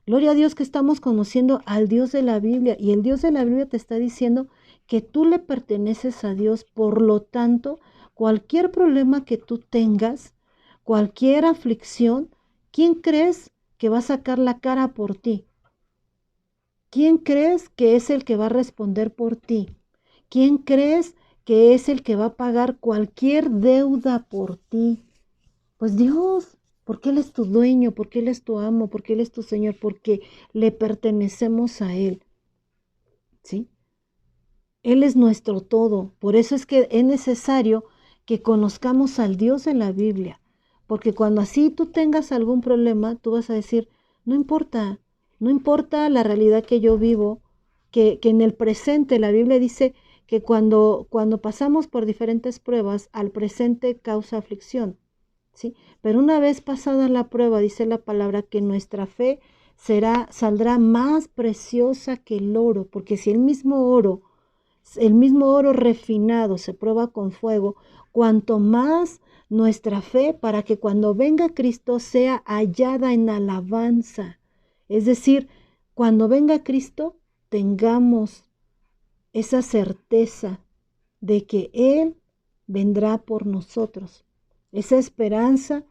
[SPEAKER 1] Gloria a Dios que estamos conociendo al Dios de la Biblia y el Dios de la Biblia te está diciendo que tú le perteneces a Dios, por lo tanto, cualquier problema que tú tengas, cualquier aflicción, ¿quién crees que va a sacar la cara por ti? ¿Quién crees que es el que va a responder por ti? ¿Quién crees que es el que va a pagar cualquier deuda por ti? Pues Dios, porque Él es tu dueño, porque Él es tu amo, porque Él es tu Señor, porque le pertenecemos a Él, ¿sí? Él es nuestro todo. Por eso es que es necesario que conozcamos al Dios de la Biblia, porque cuando así tú tengas algún problema, tú vas a decir, no importa, no importa la realidad que yo vivo, que en el presente la Biblia dice que cuando pasamos por diferentes pruebas, al presente causa aflicción, ¿sí? Pero una vez pasada la prueba, dice la palabra que nuestra fe saldrá más preciosa que el oro, porque si el mismo oro refinado se prueba con fuego, cuanto más nuestra fe para que cuando venga Cristo sea hallada en alabanza. Es decir, cuando venga Cristo tengamos esa certeza de que Él vendrá por nosotros. Esa esperanza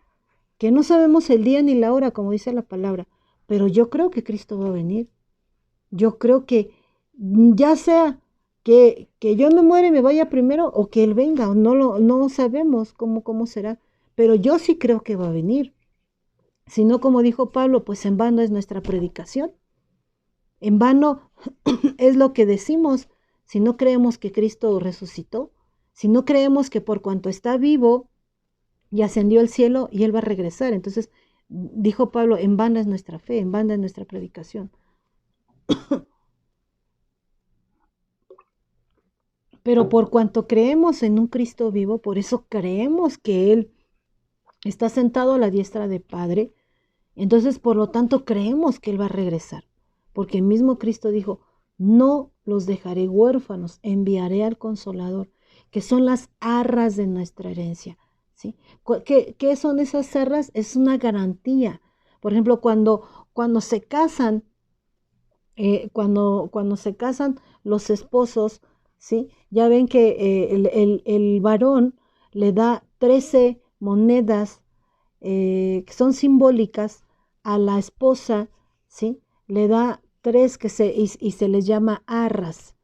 [SPEAKER 1] que no sabemos el día ni la hora, como dice la palabra, pero yo creo que Cristo va a venir. Yo creo que ya sea que yo me muera y me vaya primero o que Él venga, no sabemos cómo será, pero yo sí creo que va a venir. Si no, como dijo Pablo, pues en vano es nuestra predicación, en vano es lo que decimos si no creemos que Cristo resucitó, si no creemos que por cuanto está vivo y ascendió al cielo y Él va a regresar. Entonces, dijo Pablo, en vano es nuestra fe, en vano es nuestra predicación. Pero por cuanto creemos en un Cristo vivo, por eso creemos que Él está sentado a la diestra del Padre, entonces por lo tanto creemos que Él va a regresar. porque el mismo Cristo dijo, no los dejaré huérfanos, enviaré al Consolador, que son las arras de nuestra herencia, ¿sí? ¿Qué son esas arras? Es una garantía. Por ejemplo, cuando se casan, cuando se casan los esposos, ¿sí? Ya ven que el varón le da 13 monedas que son simbólicas a la esposa, ¿sí? Le da tres y se les llama arras.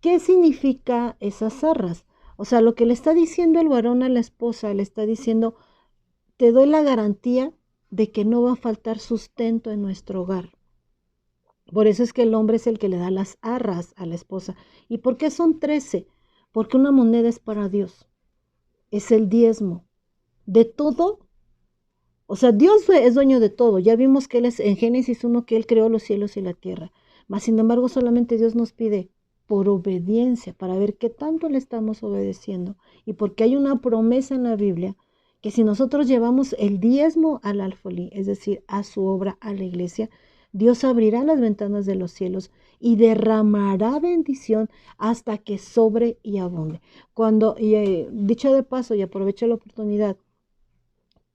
[SPEAKER 1] ¿Qué significa esas arras? O sea, lo que le está diciendo el varón a la esposa, le está diciendo, te doy la garantía de que no va a faltar sustento en nuestro hogar. Por eso es que el hombre es el que le da las arras a la esposa. ¿Y por qué son 13? Porque una moneda es para Dios. Es el diezmo. De todo. O sea, Dios es dueño de todo. Ya vimos que Él es en Génesis 1 que Él creó los cielos y la tierra. Mas, sin embargo, solamente Dios nos pide por obediencia, para ver qué tanto le estamos obedeciendo. Y porque hay una promesa en la Biblia que si nosotros llevamos el diezmo al alfolí, es decir, a su obra, a la iglesia, Dios abrirá las ventanas de los cielos y derramará bendición hasta que sobre y abunde. Dicho de paso, y aprovecho la oportunidad,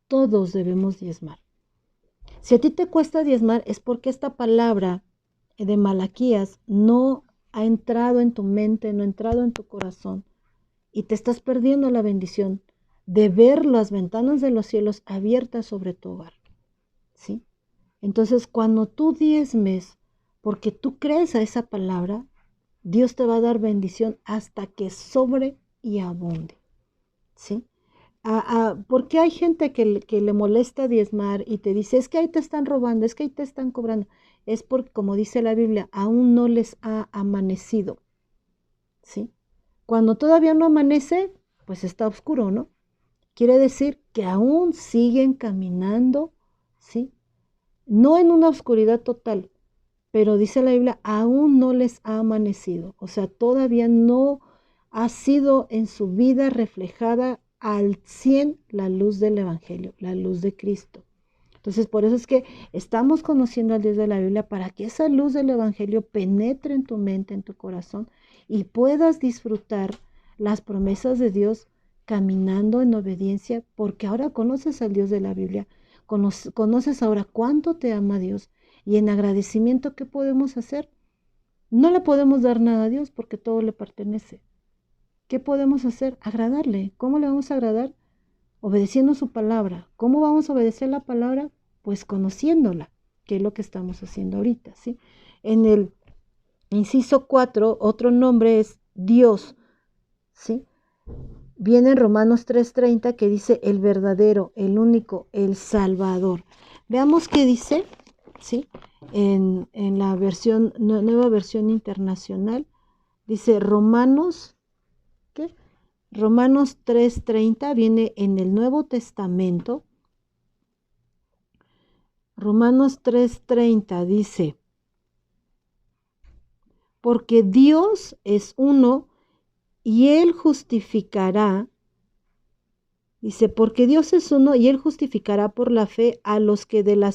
[SPEAKER 1] todos debemos diezmar. Si a ti te cuesta diezmar es porque esta palabra de Malaquías no ha entrado en tu mente, no ha entrado en tu corazón y te estás perdiendo la bendición de ver las ventanas de los cielos abiertas sobre tu hogar, ¿sí? Entonces, cuando tú diezmes, porque tú crees a esa palabra, Dios te va a dar bendición hasta que sobre y abunde, ¿sí? Porque hay gente que le molesta diezmar y te dice, es que ahí te están robando, es que ahí te están cobrando. Es porque, como dice la Biblia, aún no les ha amanecido, ¿sí? Cuando todavía no amanece, pues está oscuro, ¿no? Quiere decir que aún siguen caminando, ¿sí? No en una oscuridad total, pero dice la Biblia, aún no les ha amanecido. O sea, todavía no ha sido en su vida reflejada al 100 la luz del Evangelio, la luz de Cristo. Entonces, por eso es que estamos conociendo al Dios de la Biblia para que esa luz del Evangelio penetre en tu mente, en tu corazón y puedas disfrutar las promesas de Dios caminando en obediencia, porque ahora conoces al Dios de la Biblia, conoces ahora cuánto te ama Dios y en agradecimiento, ¿qué podemos hacer? No le podemos dar nada a Dios porque todo le pertenece. ¿Qué podemos hacer? Agradarle. ¿Cómo le vamos a agradar? Obedeciendo su palabra. ¿Cómo vamos a obedecer la palabra? Pues conociéndola, que es lo que estamos haciendo ahorita, ¿sí? En el inciso 4, otro nombre es Dios, ¿sí? Viene en Romanos 3:30 que dice el verdadero, el único, el Salvador. Veamos qué dice, ¿sí? En la nueva versión internacional, dice Romanos, ¿qué? Romanos 3:30 viene en el Nuevo Testamento. Romanos 3:30 dice, porque Dios es uno y Él justificará, dice, porque Dios es uno y Él justificará por la fe a los de la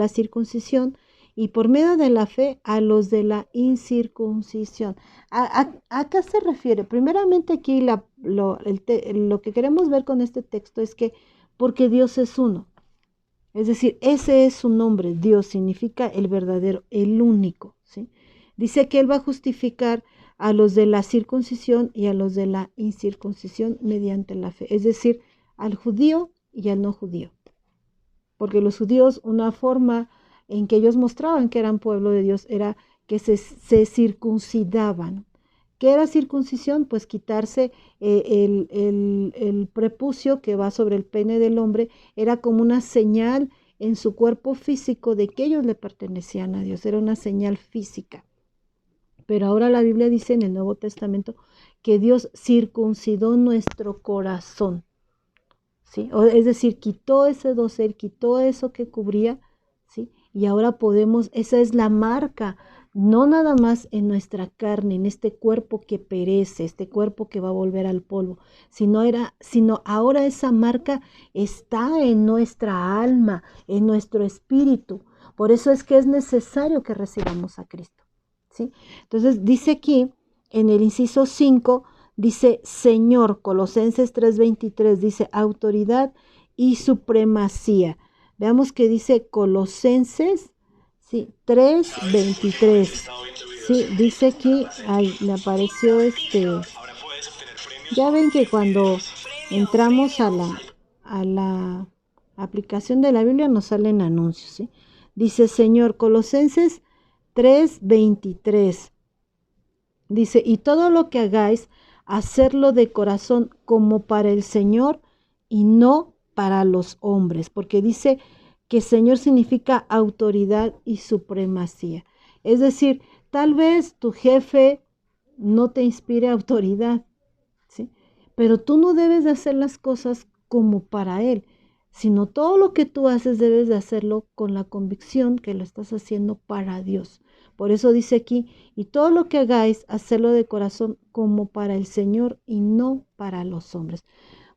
[SPEAKER 1] circuncisión y por medio de la fe a los de la incircuncisión. ¿A qué se refiere? Primeramente aquí lo que queremos ver con este texto es que porque Dios es uno. Es decir, ese es su nombre. Dios significa el verdadero, el único, ¿sí? Dice que Él va a justificar a los de la circuncisión y a los de la incircuncisión mediante la fe. Es decir, al judío y al no judío. Porque los judíos, una forma en que ellos mostraban que eran pueblo de Dios era que se circuncidaban. ¿Qué era circuncisión? Pues quitarse el prepucio que va sobre el pene del hombre, era como una señal en su cuerpo físico de que ellos le pertenecían a Dios, era una señal física. Pero ahora la Biblia dice en el Nuevo Testamento que Dios circuncidó nuestro corazón, ¿sí? Es decir, quitó ese dosel, quitó eso que cubría, ¿sí? Y ahora podemos, esa es la marca, no nada más en nuestra carne, en este cuerpo que perece, este cuerpo que va a volver al polvo, sino ahora esa marca está en nuestra alma, en nuestro espíritu, Por eso es que es necesario que recibamos a Cristo, ¿sí? Entonces dice aquí, en el inciso 5, dice Señor, Colosenses 3:23, dice autoridad y supremacía. Veamos que dice Colosenses, sí, 3:23. Sí, dice aquí, ay, me apareció ya ven que cuando entramos a la aplicación de la Biblia nos salen anuncios, ¿sí? Dice Señor, Colosenses 3:23. Dice, y todo lo que hagáis, hacerlo de corazón como para el Señor y no para los hombres, porque dice que Señor significa autoridad y supremacía. Es decir, tal vez tu jefe no te inspire autoridad, ¿sí? Pero tú no debes de hacer las cosas como para él, sino todo lo que tú haces debes de hacerlo con la convicción que lo estás haciendo para Dios. Por eso dice aquí, y todo lo que hagáis, hacerlo de corazón como para el Señor y no para los hombres.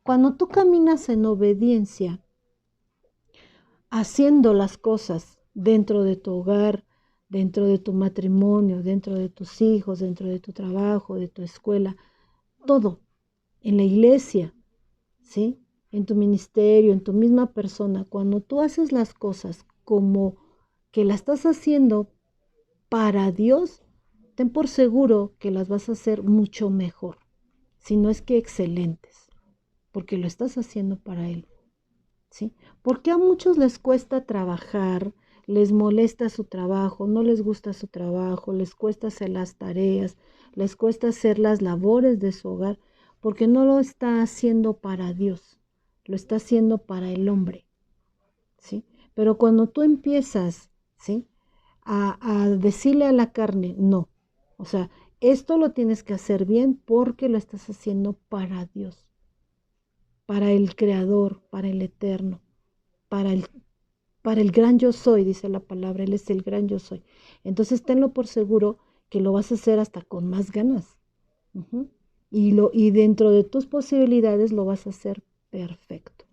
[SPEAKER 1] Cuando tú caminas en obediencia, haciendo las cosas dentro de tu hogar, dentro de tu matrimonio, dentro de tus hijos, dentro de tu trabajo, de tu escuela, todo, en la iglesia, ¿sí? En tu ministerio, en tu misma persona, cuando tú haces las cosas como que las estás haciendo para Dios, ten por seguro que las vas a hacer mucho mejor, si no es que excelentes, porque lo estás haciendo para Él, ¿sí? Porque a muchos les cuesta trabajar, les molesta su trabajo, no les gusta su trabajo, les cuesta hacer las tareas, les cuesta hacer las labores de su hogar, porque no lo está haciendo para Dios, lo está haciendo para el hombre, ¿sí? Pero cuando tú empiezas, ¿sí? A decirle a la carne, no, o sea, esto lo tienes que hacer bien porque lo estás haciendo para Dios, para el Creador, para el Eterno, para el gran yo soy, dice la palabra, Él es el gran yo soy. Entonces tenlo por seguro que lo vas a hacer hasta con más ganas. Uh-huh. Y dentro de tus posibilidades lo vas a hacer perfecto.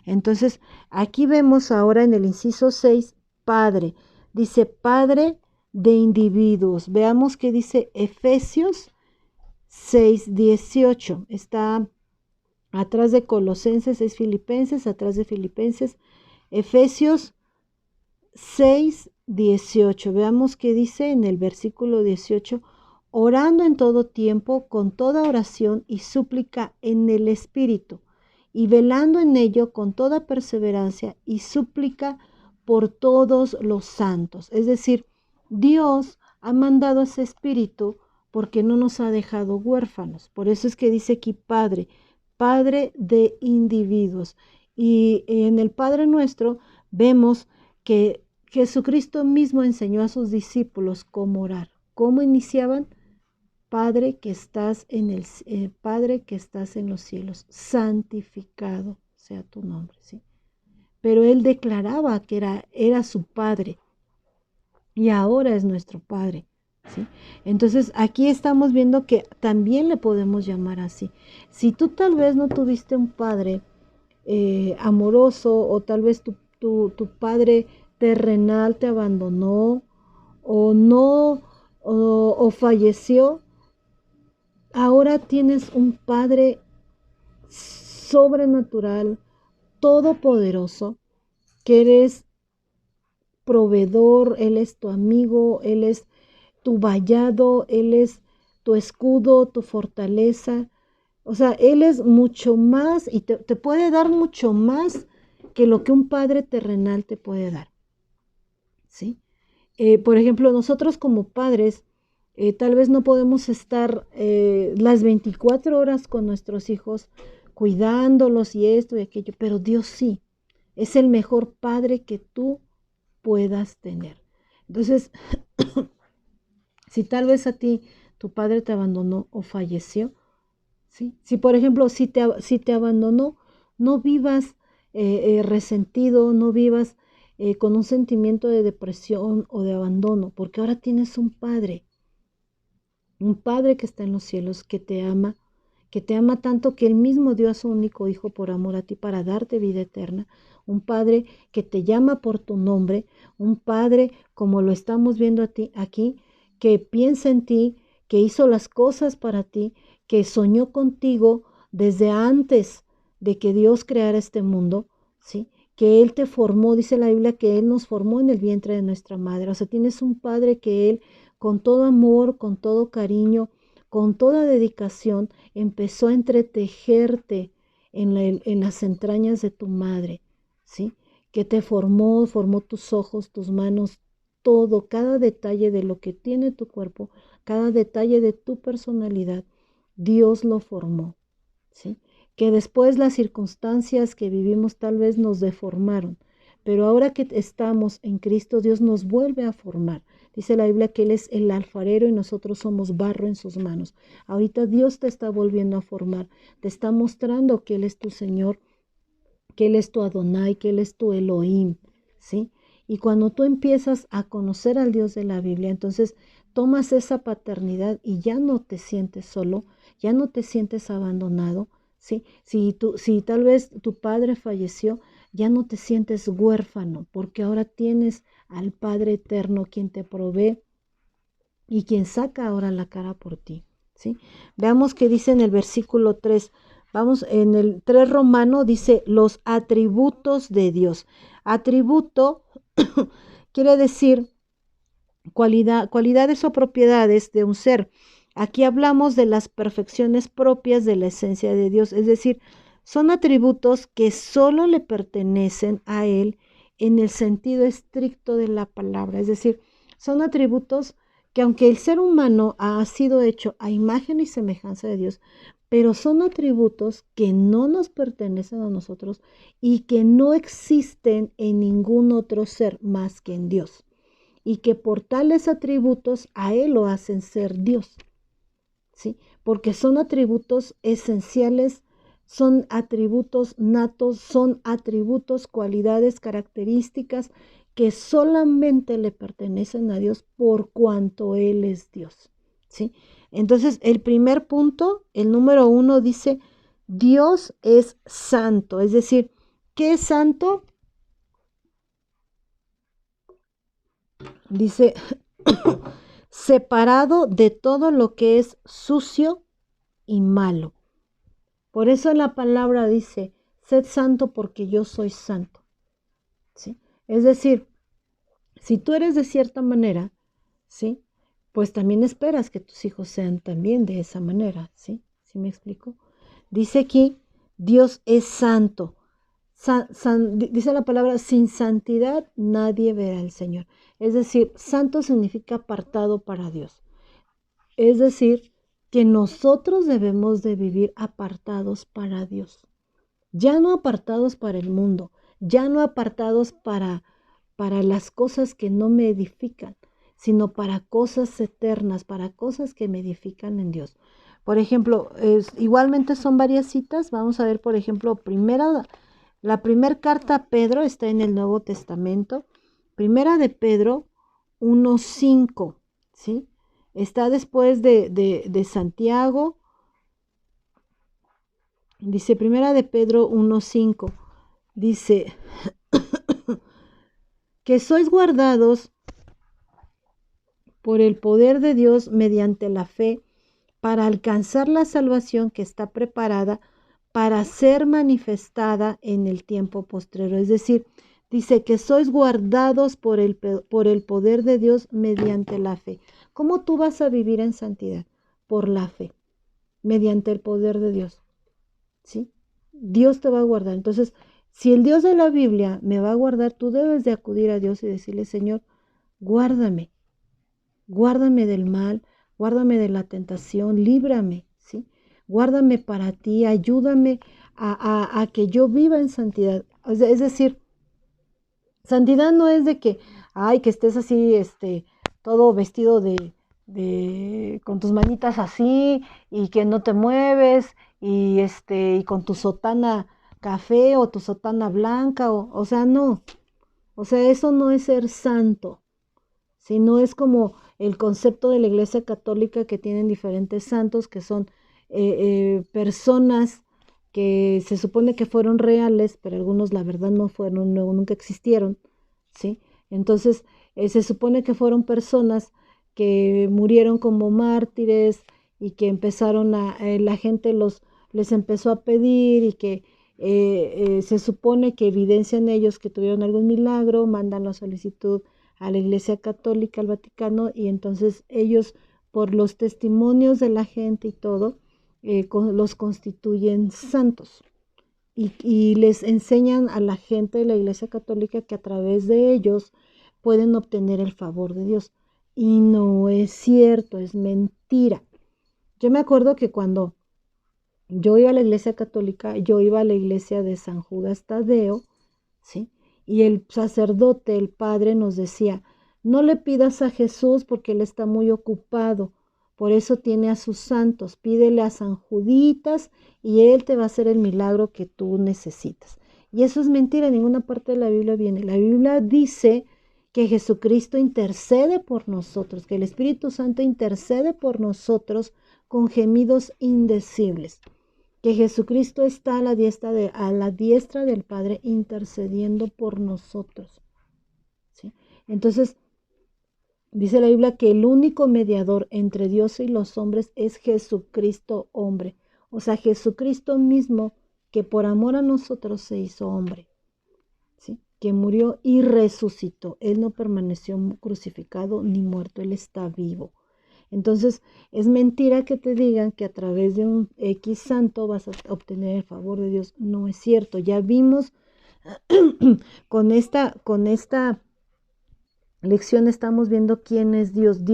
[SPEAKER 1] Entonces, aquí vemos ahora en el inciso 6, Padre. Dice Padre de individuos. Veamos qué dice Efesios 6:18. Está atrás de Colosenses, es Filipenses, atrás de Filipenses, Efesios 6:18. Veamos qué dice en el versículo 18. Orando en todo tiempo, con toda oración y súplica en el Espíritu, y velando en ello con toda perseverancia y súplica por todos los santos. Es decir, Dios ha mandado ese Espíritu porque no nos ha dejado huérfanos. Por eso es que dice aquí Padre, Padre de individuos. Y en el Padre Nuestro vemos que Jesucristo mismo enseñó a sus discípulos cómo orar. ¿Cómo iniciaban? Padre que estás Padre que estás en los cielos, santificado sea tu nombre, ¿sí? Pero él declaraba que era su Padre y ahora es nuestro Padre, ¿sí? Entonces aquí estamos viendo que también le podemos llamar así. Si tú tal vez no tuviste un padre amoroso o tal vez tu padre terrenal te abandonó o no o falleció, ahora tienes un Padre sobrenatural, todopoderoso, que eres proveedor, Él es tu amigo, Él es tu vallado, Él es tu escudo, tu fortaleza. O sea, Él es mucho más y te puede dar mucho más que lo que un padre terrenal te puede dar, ¿sí? Por ejemplo, nosotros como padres, tal vez no podemos estar las 24 horas con nuestros hijos cuidándolos y esto y aquello, pero Dios sí, es el mejor padre que tú puedas tener. Entonces, si tal vez a ti tu padre te abandonó o falleció, ¿sí? Si por ejemplo, si te abandonó, no vivas resentido, no vivas con un sentimiento de depresión o de abandono, porque ahora tienes un padre que está en los cielos, que te ama, que te ama tanto que Él mismo dio a su único Hijo por amor a ti para darte vida eterna, un Padre que te llama por tu nombre, un Padre como lo estamos viendo a ti aquí, que piensa en ti, que hizo las cosas para ti, que soñó contigo desde antes de que Dios creara este mundo, ¿sí? Que Él te formó, dice la Biblia, que Él nos formó en el vientre de nuestra madre. O sea, tienes un Padre que Él, con todo amor, con todo cariño, con toda dedicación, empezó a entretejerte en las entrañas de tu madre, ¿sí? Que te formó, formó tus ojos, tus manos, todo, cada detalle de lo que tiene tu cuerpo, cada detalle de tu personalidad, Dios lo formó, ¿sí? Que después las circunstancias que vivimos tal vez nos deformaron, pero ahora que estamos en Cristo, Dios nos vuelve a formar. Dice la Biblia que Él es el alfarero y nosotros somos barro en sus manos. Ahorita Dios te está volviendo a formar, te está mostrando que Él es tu Señor, que Él es tu Adonai, que Él es tu Elohim, ¿sí? Y cuando tú empiezas a conocer al Dios de la Biblia, entonces tomas esa paternidad y ya no te sientes solo, ya no te sientes abandonado, ¿sí? Si tal vez tu padre falleció, ya no te sientes huérfano, porque ahora tienes al Padre eterno quien te provee y quien saca ahora la cara por ti, ¿sí? Veamos qué dice en el versículo 3. Vamos, en el 3 romano dice los atributos de Dios. Atributo quiere decir cualidades o propiedades de un ser. Aquí hablamos de las perfecciones propias de la esencia de Dios, es decir, son atributos que solo le pertenecen a Él en el sentido estricto de la palabra, es decir, son atributos que aunque el ser humano ha sido hecho a imagen y semejanza de Dios, pero son atributos que no nos pertenecen a nosotros y que no existen en ningún otro ser más que en Dios, y que por tales atributos a Él lo hacen ser Dios, ¿sí? Porque son atributos esenciales, son atributos natos, son atributos, cualidades, características que solamente le pertenecen a Dios por cuanto Él es Dios, ¿sí? Entonces, el primer punto, el número 1 dice, Dios es santo, es decir, ¿qué es santo? Dice, separado de todo lo que es sucio y malo. Por eso la palabra dice, sed santo porque yo soy santo, ¿sí? Es decir, si tú eres de cierta manera, ¿sí? Pues también esperas que tus hijos sean también de esa manera, ¿sí? ¿Sí me explico? Dice aquí, Dios es santo. Dice la palabra, sin santidad nadie verá al Señor. Es decir, santo significa apartado para Dios. Es decir, que nosotros debemos de vivir apartados para Dios. Ya no apartados para el mundo, ya no apartados para las cosas que no me edifican, sino para cosas eternas, para cosas que me edifican en Dios. Por ejemplo, igualmente son varias citas. Vamos a ver, por ejemplo, la primera carta a Pedro está en el Nuevo Testamento. Primera de Pedro 1:5, ¿sí? Está después de Santiago. Dice Primera de Pedro 1:5. Dice que sois guardados por el poder de Dios mediante la fe para alcanzar la salvación que está preparada para ser manifestada en el tiempo postrero. Es decir, dice que sois guardados por el poder de Dios mediante la fe. ¿Cómo tú vas a vivir en santidad? Por la fe, mediante el poder de Dios, ¿sí? Dios te va a guardar. Entonces, si el Dios de la Biblia me va a guardar, tú debes de acudir a Dios y decirle, Señor, guárdame, guárdame del mal, guárdame de la tentación, líbrame, ¿sí? Guárdame para ti, ayúdame a que yo viva en santidad. Es decir, santidad no es de que, ay, que estés así, todo vestido con tus manitas así y que no te mueves y con tu sotana café o tu sotana blanca, o sea, no. O sea, eso no es ser santo, sino es como el concepto de la Iglesia Católica que tienen diferentes santos que son personas que se supone que fueron reales, pero algunos la verdad no fueron, nunca existieron, ¿sí? Entonces, se supone que fueron personas que murieron como mártires y que empezaron la gente les empezó a pedir y que se supone que evidencian ellos que tuvieron algún milagro, mandan la solicitud a la Iglesia Católica, al Vaticano, y entonces ellos, por los testimonios de la gente y todo, los constituyen santos y les enseñan a la gente de la Iglesia Católica que a través de ellos pueden obtener el favor de Dios. Y no es cierto, es mentira. Yo me acuerdo que cuando yo iba a la Iglesia Católica, yo iba a la iglesia de San Judas Tadeo, ¿sí? Y el sacerdote, el padre, nos decía, no le pidas a Jesús porque él está muy ocupado, por eso tiene a sus santos, pídele a San Juditas y él te va a hacer el milagro que tú necesitas. Y eso es mentira, en ninguna parte de la Biblia viene. La Biblia dice que Jesucristo intercede por nosotros, que el Espíritu Santo intercede por nosotros con gemidos indecibles, que Jesucristo está a la diestra del Padre intercediendo por nosotros, ¿sí? Entonces, dice la Biblia que el único mediador entre Dios y los hombres es Jesucristo hombre. O sea, Jesucristo mismo que por amor a nosotros se hizo hombre, ¿sí? Que murió y resucitó. Él no permaneció crucificado ni muerto, Él está vivo. Entonces, es mentira que te digan que a través de un X santo vas a obtener el favor de Dios. No es cierto. Ya vimos con esta lección estamos viendo quién es Dios.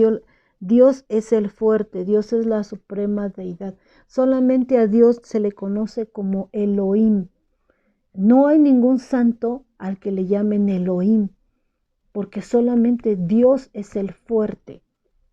[SPEAKER 1] Dios es el fuerte, Dios es la suprema deidad. Solamente a Dios se le conoce como Elohim. No hay ningún santo al que le llamen Elohim, porque solamente Dios es el fuerte,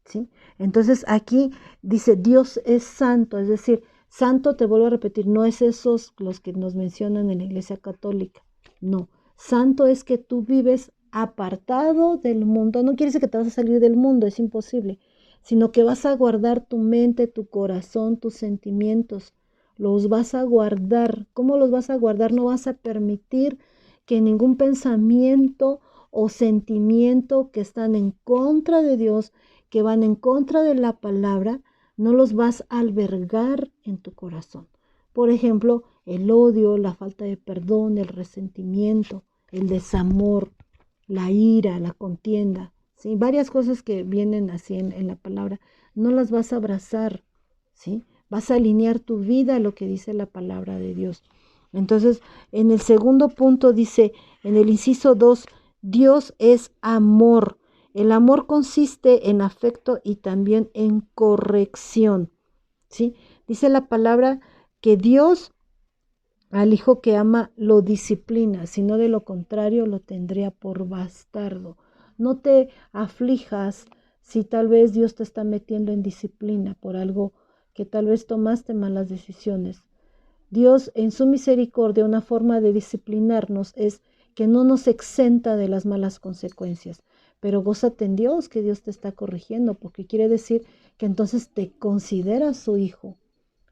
[SPEAKER 1] ¿sí? Entonces aquí dice Dios es santo, es decir, santo, te vuelvo a repetir, no es esos los que nos mencionan en la Iglesia Católica, no. Santo es que tú vives apartado del mundo, no quiere decir que te vas a salir del mundo, es imposible, sino que vas a guardar tu mente, tu corazón, tus sentimientos, los vas a guardar. ¿Cómo los vas a guardar? No vas a permitir que ningún pensamiento o sentimiento que están en contra de Dios, que van en contra de la palabra, no los vas a albergar en tu corazón. Por ejemplo, el odio, la falta de perdón, el resentimiento, el desamor, la ira, la contienda, ¿sí? Varias cosas que vienen así en la palabra, no las vas a abrazar, ¿sí? Vas a alinear tu vida a lo que dice la palabra de Dios. Entonces, en el segundo punto dice, en el inciso 2, Dios es amor. El amor consiste en afecto y también en corrección, ¿sí? Dice la palabra que Dios al hijo que ama lo disciplina, si no de lo contrario lo tendría por bastardo. No te aflijas si tal vez Dios te está metiendo en disciplina por algo que tal vez tomaste malas decisiones. Dios en su misericordia, una forma de disciplinarnos es que no nos exenta de las malas consecuencias. Pero gózate en Dios que Dios te está corrigiendo, porque quiere decir que entonces te considera su hijo.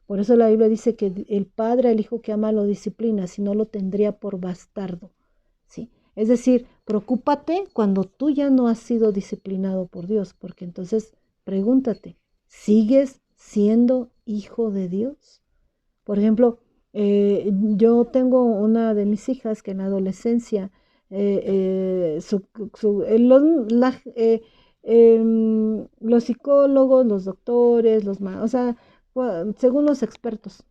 [SPEAKER 1] Por eso la Biblia dice que el padre al hijo que ama lo disciplina, si no lo tendría por bastardo, ¿sí? Es decir, preocúpate cuando tú ya no has sido disciplinado por Dios, porque entonces pregúntate, ¿sigues siendo hijo de Dios? Por ejemplo, yo tengo una de mis hijas que en la adolescencia, los psicólogos, los doctores, o sea, según los expertos,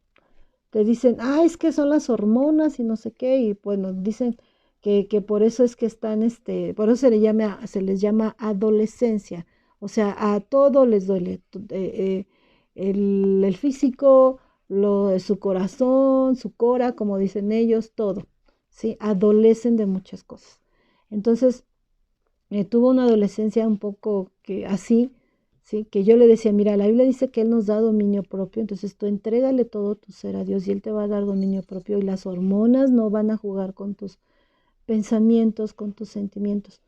[SPEAKER 1] te dicen, es que son las hormonas y no sé qué, y bueno, dicen que por eso es que están, por eso se les llama adolescencia, o sea, a todo les duele, el físico, su corazón, su cora, como dicen ellos, todo, ¿sí? Adolecen de muchas cosas. Entonces, tuvo una adolescencia un poco que así, ¿sí? Que yo le decía, mira, la Biblia dice que Él nos da dominio propio, entonces tú entrégale todo tu ser a Dios y Él te va a dar dominio propio y las hormonas no van a jugar con tus pensamientos, con tus sentimientos.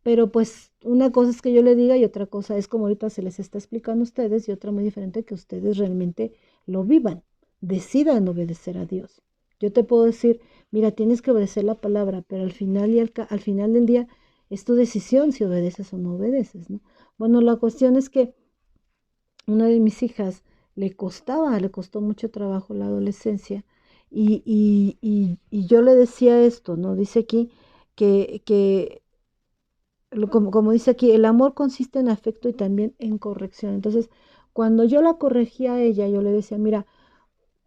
[SPEAKER 1] Pero pues una cosa es que yo le diga y otra cosa es como ahorita se les está explicando a ustedes y otra muy diferente que ustedes realmente lo vivan, decidan obedecer a Dios. Yo te puedo decir, mira, tienes que obedecer la palabra, pero al final del día es tu decisión si obedeces o no obedeces, ¿no? Bueno, la cuestión es que una de mis hijas le costó mucho trabajo la adolescencia y yo le decía esto, ¿no? Dice aquí que como dice aquí, el amor consiste en afecto y también en corrección. Entonces, cuando yo la corregía a ella, yo le decía, mira,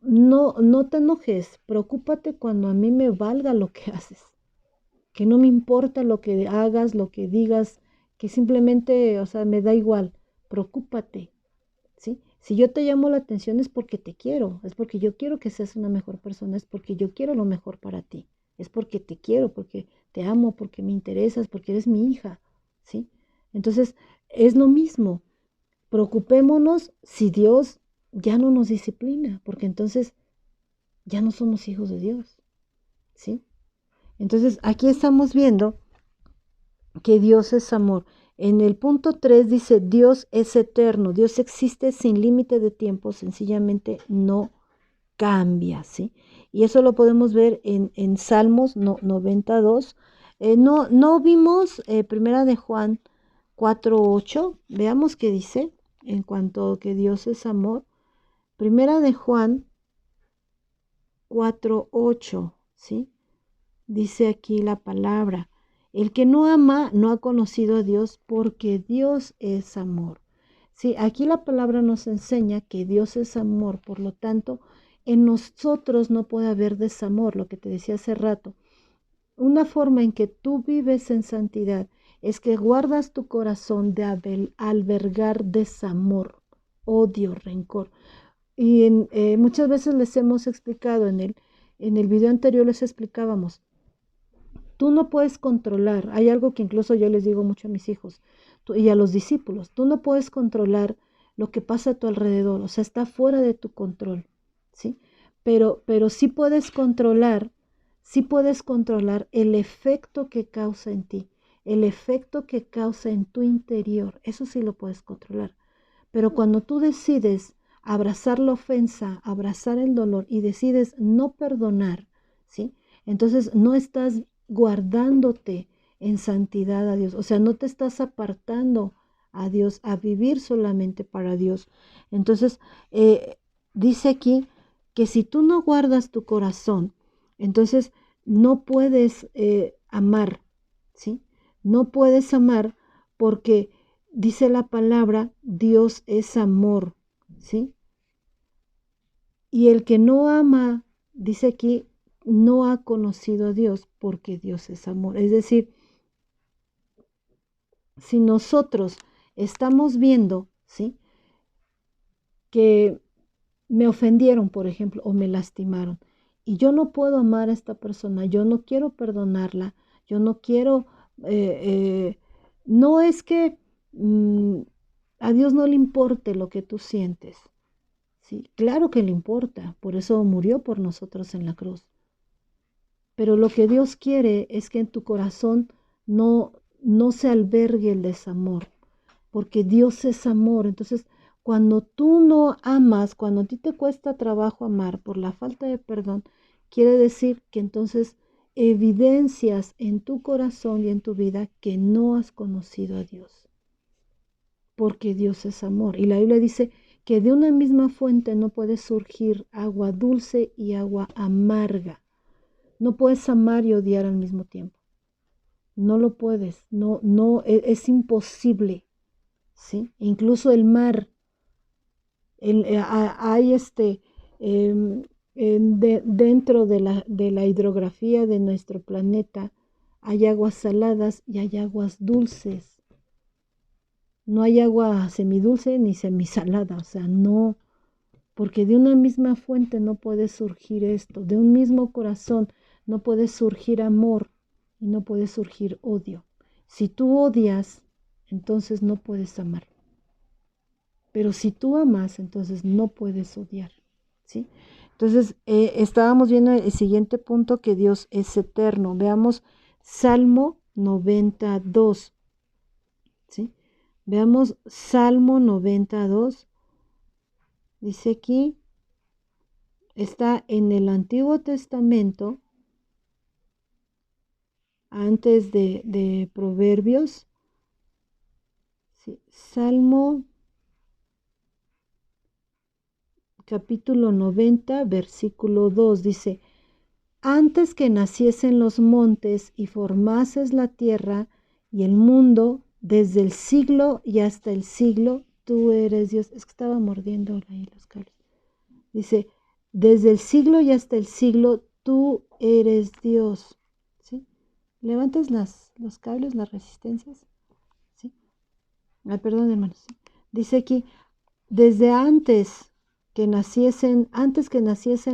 [SPEAKER 1] no te enojes, preocúpate cuando a mí me valga lo que haces, que no me importa lo que hagas, lo que digas, que simplemente, o sea, me da igual, preocúpate, ¿sí? Si yo te llamo la atención es porque te quiero, es porque yo quiero que seas una mejor persona, es porque yo quiero lo mejor para ti, es porque te quiero, porque te amo, porque me interesas, porque eres mi hija, ¿sí? Entonces, es lo mismo, preocupémonos si Dios ya no nos disciplina, porque entonces ya no somos hijos de Dios, ¿sí? Entonces, aquí estamos viendo que Dios es amor. En el punto 3 dice, Dios es eterno, Dios existe sin límite de tiempo, sencillamente no cambia, ¿sí? Y eso lo podemos ver en Salmos 92. No vimos Primera de Juan 4:8, veamos qué dice en cuanto a que Dios es amor. Primera de Juan 4:8, ¿sí? Dice aquí la palabra, el que no ama no ha conocido a Dios porque Dios es amor. Sí, aquí la palabra nos enseña que Dios es amor, por lo tanto, en nosotros no puede haber desamor, lo que te decía hace rato. Una forma en que tú vives en santidad es que guardas tu corazón de albergar desamor, odio, rencor. Y muchas veces les hemos explicado, en el video anterior les explicábamos, tú no puedes controlar, hay algo que incluso yo les digo mucho a mis hijos y a los discípulos, tú no puedes controlar lo que pasa a tu alrededor, o sea, está fuera de tu control, ¿sí? Pero sí puedes controlar el efecto que causa en ti, el efecto que causa en tu interior, eso sí lo puedes controlar. Pero cuando tú decides abrazar la ofensa, abrazar el dolor y decides no perdonar, ¿sí? Entonces no estás guardándote en santidad a Dios, o sea, no te estás apartando a Dios, a vivir solamente para Dios. Entonces, dice aquí que si tú no guardas tu corazón, entonces no puedes amar, ¿sí? No puedes amar porque dice la palabra, Dios es amor, ¿sí? Y el que no ama, dice aquí, no ha conocido a Dios porque Dios es amor. Es decir, si nosotros estamos viendo, ¿sí? Que me ofendieron, por ejemplo, o me lastimaron, y yo no puedo amar a esta persona, yo no quiero perdonarla, yo no quiero, eh, eh, no es que a Dios no le importe lo que tú sientes, ¿sí? Claro que le importa, por eso murió por nosotros en la cruz. Pero lo que Dios quiere es que en tu corazón no se albergue el desamor, porque Dios es amor. Entonces, cuando tú no amas, cuando a ti te cuesta trabajo amar por la falta de perdón, quiere decir que entonces evidencias en tu corazón y en tu vida que no has conocido a Dios, porque Dios es amor. Y la Biblia dice que de una misma fuente no puede surgir agua dulce y agua amarga. No puedes amar y odiar al mismo tiempo. No lo puedes, es imposible, ¿sí? Incluso el mar, hay dentro de la hidrografía de nuestro planeta, hay aguas saladas y hay aguas dulces. No hay agua semidulce ni semisalada, o sea, no, porque de una misma fuente no puede surgir esto, de un mismo corazón no puede surgir amor y no puede surgir odio. Si tú odias, entonces no puedes amar. Pero si tú amas, entonces no puedes odiar, ¿sí? Entonces, estábamos viendo el siguiente punto, que Dios es eterno. Veamos Salmo 92, ¿sí? Veamos Salmo 92. Dice aquí, está en el Antiguo Testamento, antes de Proverbios. Sí, Salmo capítulo 90, versículo 2 dice: antes que naciesen los montes y formases la tierra y el mundo, desde el siglo y hasta el siglo, tú eres Dios. Es que estaba mordiendo ahí los cables. Dice, desde el siglo y hasta el siglo, tú eres Dios. ¿Sí? Levantas los cables, las resistencias. ¿Sí? Ay, perdón, hermanos. Dice aquí, desde antes que naciesen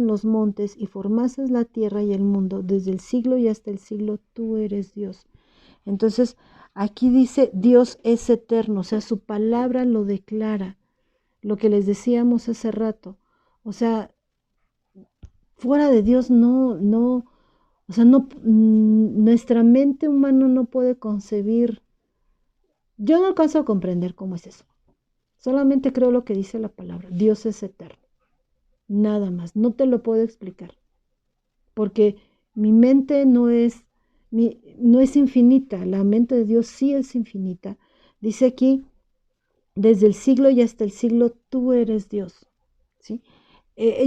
[SPEAKER 1] los montes y formases la tierra y el mundo, desde el siglo y hasta el siglo, tú eres Dios. Entonces, aquí dice, Dios es eterno, o sea, su palabra lo declara, lo que les decíamos hace rato. O sea, fuera de Dios o sea, nuestra mente humana no puede concebir. Yo no alcanzo a comprender cómo es eso. Solamente creo lo que dice la palabra. Dios es eterno. Nada más. No te lo puedo explicar. Porque mi mente no es infinita. La mente de Dios sí es infinita. Dice aquí, desde el siglo y hasta el siglo, tú eres Dios. ¿Sí?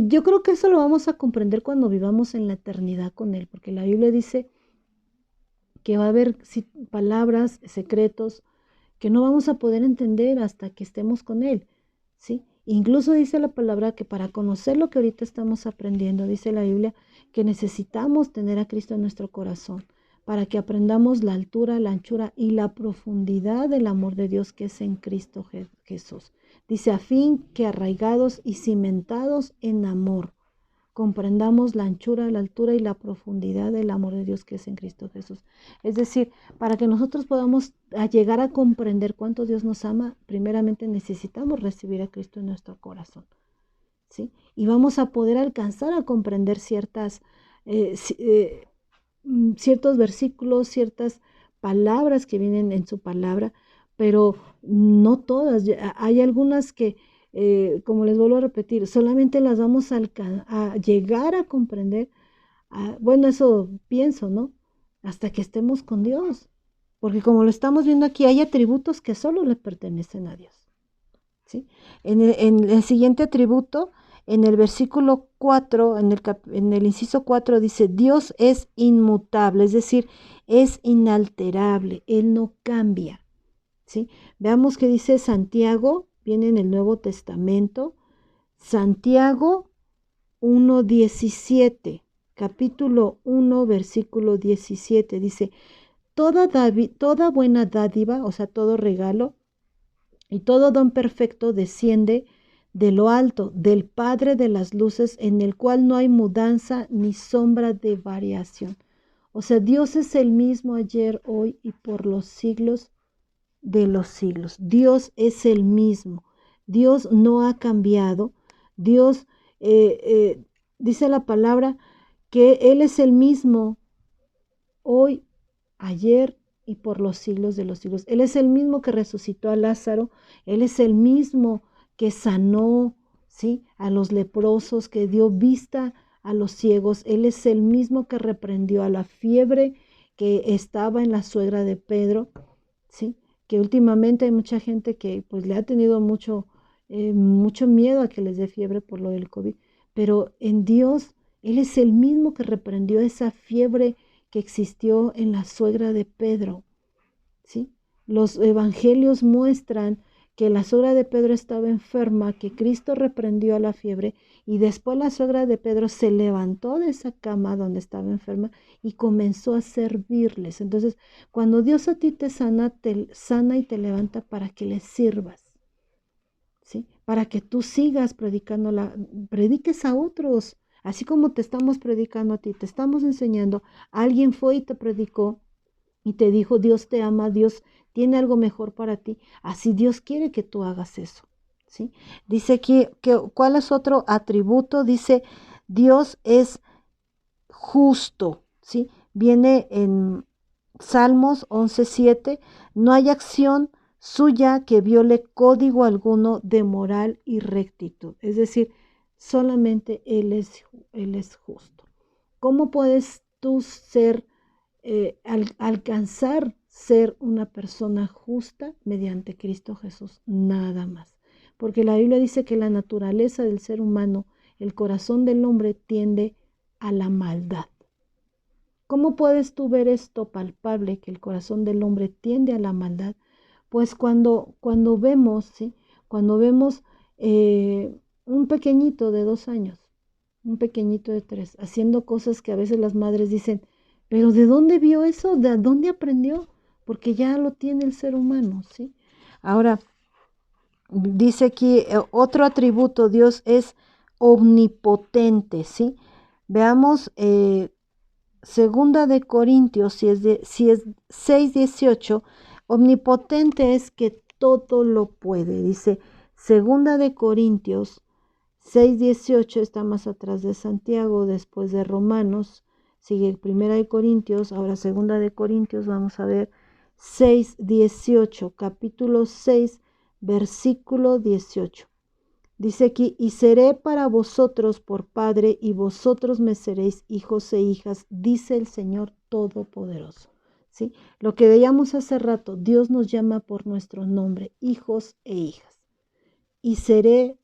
[SPEAKER 1] Yo creo que eso lo vamos a comprender cuando vivamos en la eternidad con Él. Porque la Biblia dice que va a haber palabras, secretos, que no vamos a poder entender hasta que estemos con Él, ¿sí? Incluso dice la palabra que para conocer lo que ahorita estamos aprendiendo, dice la Biblia, que necesitamos tener a Cristo en nuestro corazón, para que aprendamos la altura, la anchura y la profundidad del amor de Dios que es en Cristo Jesús. Dice, a fin que arraigados y cimentados en amor, comprendamos la anchura, la altura y la profundidad del amor de Dios que es en Cristo Jesús. Es decir, para que nosotros podamos llegar a comprender cuánto Dios nos ama, primeramente necesitamos recibir a Cristo en nuestro corazón, ¿sí? Y vamos a poder alcanzar a comprender ciertos versículos, ciertas palabras que vienen en su palabra, pero no todas. Hay algunas que como les vuelvo a repetir, solamente las vamos a llegar a comprender, bueno, eso pienso, ¿no? Hasta que estemos con Dios, porque como lo estamos viendo aquí, hay atributos que solo le pertenecen a Dios, ¿sí? En el siguiente atributo, en el versículo 4, en el inciso 4 dice, Dios es inmutable, es decir, es inalterable, Él no cambia, ¿sí? Veamos qué dice Santiago, viene en el Nuevo Testamento, Santiago 1:17, capítulo 1, versículo 17, dice, toda buena dádiva, o sea, todo regalo y todo don perfecto desciende de lo alto, del Padre de las luces, en el cual no hay mudanza ni sombra de variación. O sea, Dios es el mismo ayer, hoy y por los siglos de los siglos. Dios es el mismo. Dios no ha cambiado. Dios, dice la palabra, que Él es el mismo hoy, ayer y por los siglos de los siglos. Él es el mismo que resucitó a Lázaro. Él es el mismo que sanó, ¿sí?, a los leprosos, que dio vista a los ciegos. Él es el mismo que reprendió a la fiebre que estaba en la suegra de Pedro, ¿sí?, que últimamente hay mucha gente que pues le ha tenido mucho miedo a que les dé fiebre por lo del COVID, pero en Dios, Él es el mismo que reprendió esa fiebre que existió en la suegra de Pedro, ¿sí? Los evangelios muestran que la suegra de Pedro estaba enferma, que Cristo reprendió a la fiebre y después la suegra de Pedro se levantó de esa cama donde estaba enferma y comenzó a servirles. Entonces, cuando Dios a ti te sana y te levanta para que le sirvas, ¿sí? Para que tú sigas prediques a otros, así como te estamos predicando a ti, te estamos enseñando. Alguien fue y te predicó y te dijo, Dios te ama, Dios tiene algo mejor para ti. Así Dios quiere que tú hagas eso, ¿sí? Dice aquí, ¿cuál es otro atributo? Dice, Dios es justo, ¿sí? Viene en Salmos 11:7, no hay acción suya que viole código alguno de moral y rectitud. Es decir, Solamente Él es justo. ¿Cómo puedes tú alcanzar ser una persona justa? Mediante Cristo Jesús, nada más. Porque la Biblia dice que la naturaleza del ser humano, el corazón del hombre tiende a la maldad. ¿Cómo puedes tú ver esto palpable, que el corazón del hombre tiende a la maldad? Pues cuando vemos, ¿sí? Cuando vemos un pequeñito de 2 años, un pequeñito de 3, haciendo cosas que a veces las madres dicen, pero ¿de dónde vio eso? ¿De dónde aprendió? Porque ya lo tiene el ser humano, ¿sí? Ahora, dice aquí otro atributo, Dios es omnipotente, ¿sí? Veamos Segunda de Corintios, si es 6:18, omnipotente es que todo lo puede. Dice Segunda de Corintios 6:18, está más atrás de Santiago, después de Romanos, sigue Primera de Corintios, ahora Segunda de Corintios, vamos a ver 6:18, capítulo 6, versículo 18. Dice aquí, y seré para vosotros por Padre, y vosotros me seréis hijos e hijas, dice el Señor Todopoderoso. ¿Sí? Lo que veíamos hace rato, Dios nos llama por nuestro nombre, hijos e hijas. Y seré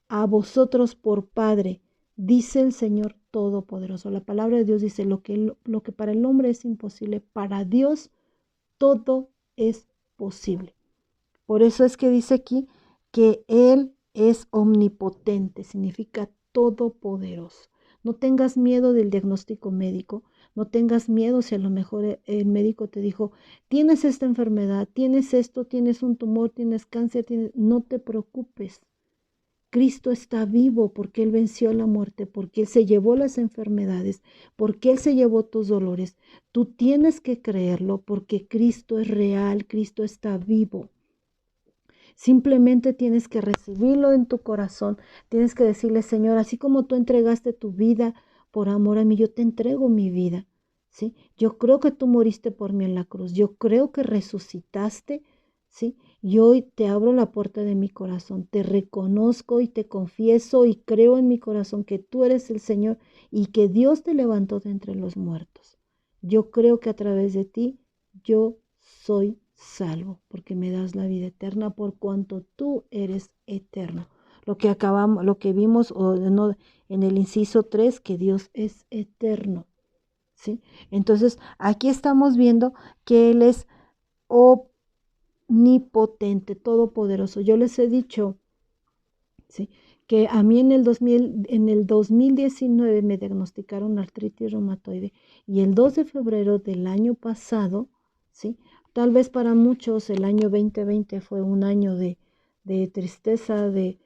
[SPEAKER 1] a vosotros por Padre, dice el Señor Todopoderoso. La palabra de Dios dice, lo que para el hombre es imposible, para Dios todo es posible. Por eso es que dice aquí que Él es omnipotente, significa todopoderoso. No tengas miedo del diagnóstico médico, no tengas miedo si a lo mejor el médico te dijo, tienes esta enfermedad, tienes esto, tienes un tumor, tienes cáncer, no te preocupes. Cristo está vivo porque Él venció la muerte, porque Él se llevó las enfermedades, porque Él se llevó tus dolores. Tú tienes que creerlo porque Cristo es real, Cristo está vivo. Simplemente tienes que recibirlo en tu corazón, tienes que decirle, Señor, así como tú entregaste tu vida por amor a mí, yo te entrego mi vida, ¿sí? Yo creo que tú moriste por mí en la cruz, yo creo que resucitaste, ¿sí? Y hoy te abro la puerta de mi corazón, te reconozco y te confieso y creo en mi corazón que tú eres el Señor y que Dios te levantó de entre los muertos. Yo creo que a través de ti yo soy salvo, porque me das la vida eterna por cuanto tú eres eterno. Lo que vimos en el inciso 3, que Dios es eterno, ¿sí? Entonces, aquí estamos viendo que Él es omnipotente, todopoderoso. Yo les he dicho, ¿sí?, que a mí en el 2019 me diagnosticaron artritis reumatoide y el 2 de febrero del año pasado, ¿sí? Tal vez para muchos el año 2020 fue un año de tristeza, de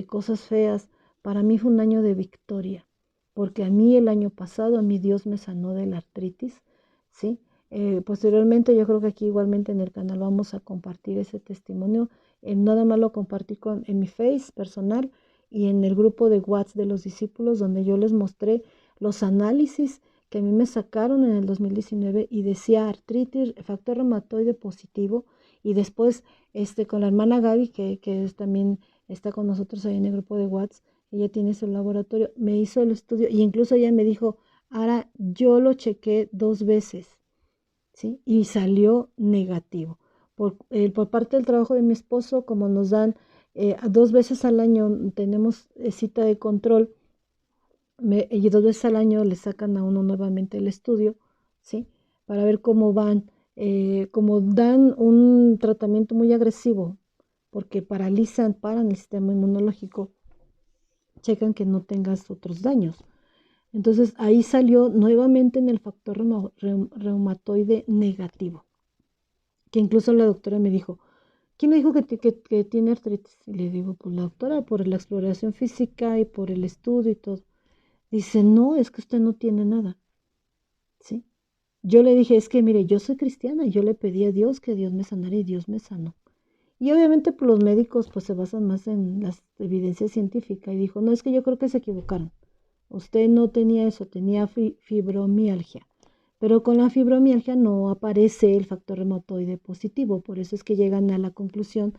[SPEAKER 1] cosas feas. Para mí fue un año de victoria, porque a mí el año pasado, a mí Dios me sanó de la artritis, ¿sí? Posteriormente yo creo que aquí igualmente en el canal vamos a compartir ese testimonio. Nada más lo compartí en mi Face personal y en el grupo de WhatsApp de los discípulos, donde yo les mostré los análisis que a mí me sacaron en el 2019 y decía artritis, factor reumatoide positivo. Y después con la hermana Gaby, que también está con nosotros ahí en el grupo de WhatsApp, ella tiene su laboratorio, me hizo el estudio y incluso ella me dijo, ahora yo lo chequé 2 veces, ¿sí? Y salió negativo. Por parte del trabajo de mi esposo, como nos dan 2 veces al año, tenemos cita de control, y 2 veces al año le sacan a uno nuevamente el estudio, ¿sí? Para ver cómo van, como dan un tratamiento muy agresivo, porque paran el sistema inmunológico, checan que no tengas otros daños. Entonces ahí salió nuevamente en el factor reumatoide negativo, que incluso la doctora me dijo, ¿quién le dijo que tiene artritis? Y le digo, pues la doctora, por la exploración física y por el estudio y todo. Dice, no, es que usted no tiene nada, ¿sí? Yo le dije, es que mire, yo soy cristiana y yo le pedí a Dios que Dios me sanara y Dios me sanó. Y obviamente pues, los médicos pues se basan más en las evidencias científicas y dijo, no, es que yo creo que se equivocaron. Usted no tenía eso, tenía fibromialgia. Pero con la fibromialgia no aparece el factor reumatoide positivo. Por eso es que llegan a la conclusión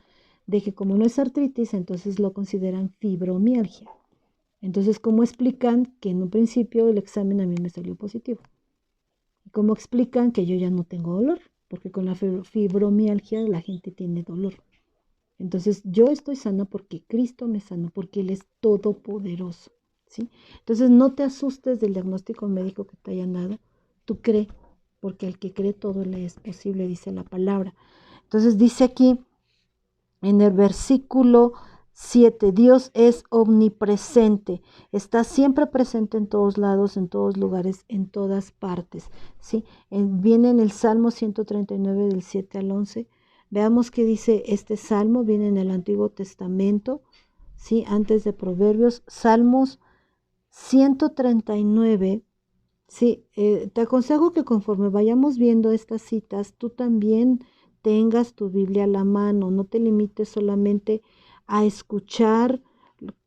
[SPEAKER 1] de que como no es artritis, entonces lo consideran fibromialgia. Entonces, ¿cómo explican que en un principio el examen a mí me salió positivo? ¿Cómo explican que yo ya no tengo dolor? Porque con la fibromialgia la gente tiene dolor. Entonces, yo estoy sana porque Cristo me sanó, porque Él es todopoderoso, ¿sí? Entonces, no te asustes del diagnóstico médico que te hayan dado. Tú cree, porque al que cree todo le es posible, dice la palabra. Entonces, dice aquí en el versículo 7, Dios es omnipresente, está siempre presente en todos lados, en todos lugares, en todas partes, ¿sí? Viene en el Salmo 139 del 7 al 11. Veamos qué dice este salmo, viene en el Antiguo Testamento, ¿sí? Antes de Proverbios, Salmos 139. Sí, te aconsejo que conforme vayamos viendo estas citas, tú también tengas tu Biblia a la mano, no te limites solamente a escuchar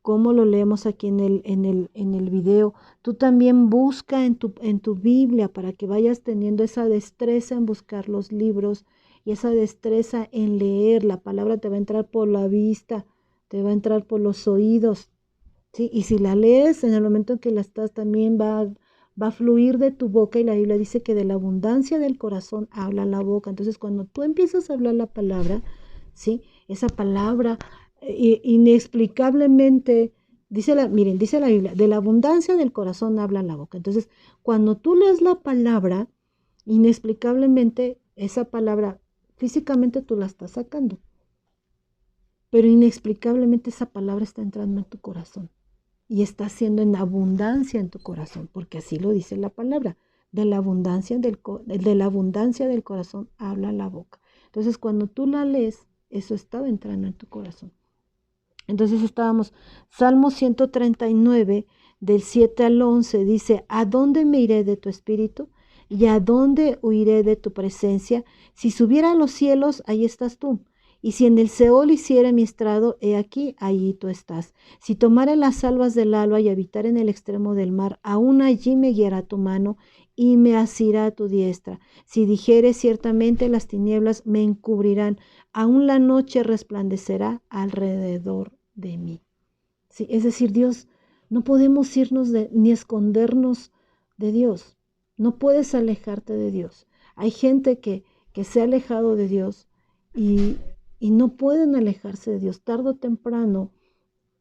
[SPEAKER 1] cómo lo leemos aquí en el video. Tú también busca en tu Biblia para que vayas teniendo esa destreza en buscar los libros y esa destreza en leer. La palabra te va a entrar por la vista, te va a entrar por los oídos, ¿sí? Y si la lees, en el momento en que la estás, también va a fluir de tu boca, y la Biblia dice que de la abundancia del corazón habla la boca. Entonces, cuando tú empiezas a hablar la palabra, ¿sí? Esa palabra inexplicablemente, miren, dice la Biblia, de la abundancia del corazón habla la boca. Entonces, cuando tú lees la palabra, inexplicablemente esa palabra físicamente tú la estás sacando, pero inexplicablemente esa palabra está entrando en tu corazón y está siendo en abundancia en tu corazón, porque así lo dice la palabra. De la abundancia del corazón habla la boca. Entonces, cuando tú la lees, eso estaba entrando en tu corazón. Entonces estábamos, Salmo 139, del 7 al 11, dice, ¿a dónde me iré de tu espíritu? ¿Y a dónde huiré de tu presencia? Si subiera a los cielos, ahí estás tú. Y si en el Seol hiciera mi estrado, he aquí, allí tú estás. Si tomare las aguas del alba y habitar en el extremo del mar, aún allí me guiará tu mano y me asirá tu diestra. Si dijere ciertamente las tinieblas me encubrirán, aún la noche resplandecerá alrededor de mí. Sí, es decir, Dios, no podemos irnos ni escondernos de Dios. No puedes alejarte de Dios. Hay gente que se ha alejado de Dios y, y no pueden alejarse de Dios. Tarde o temprano,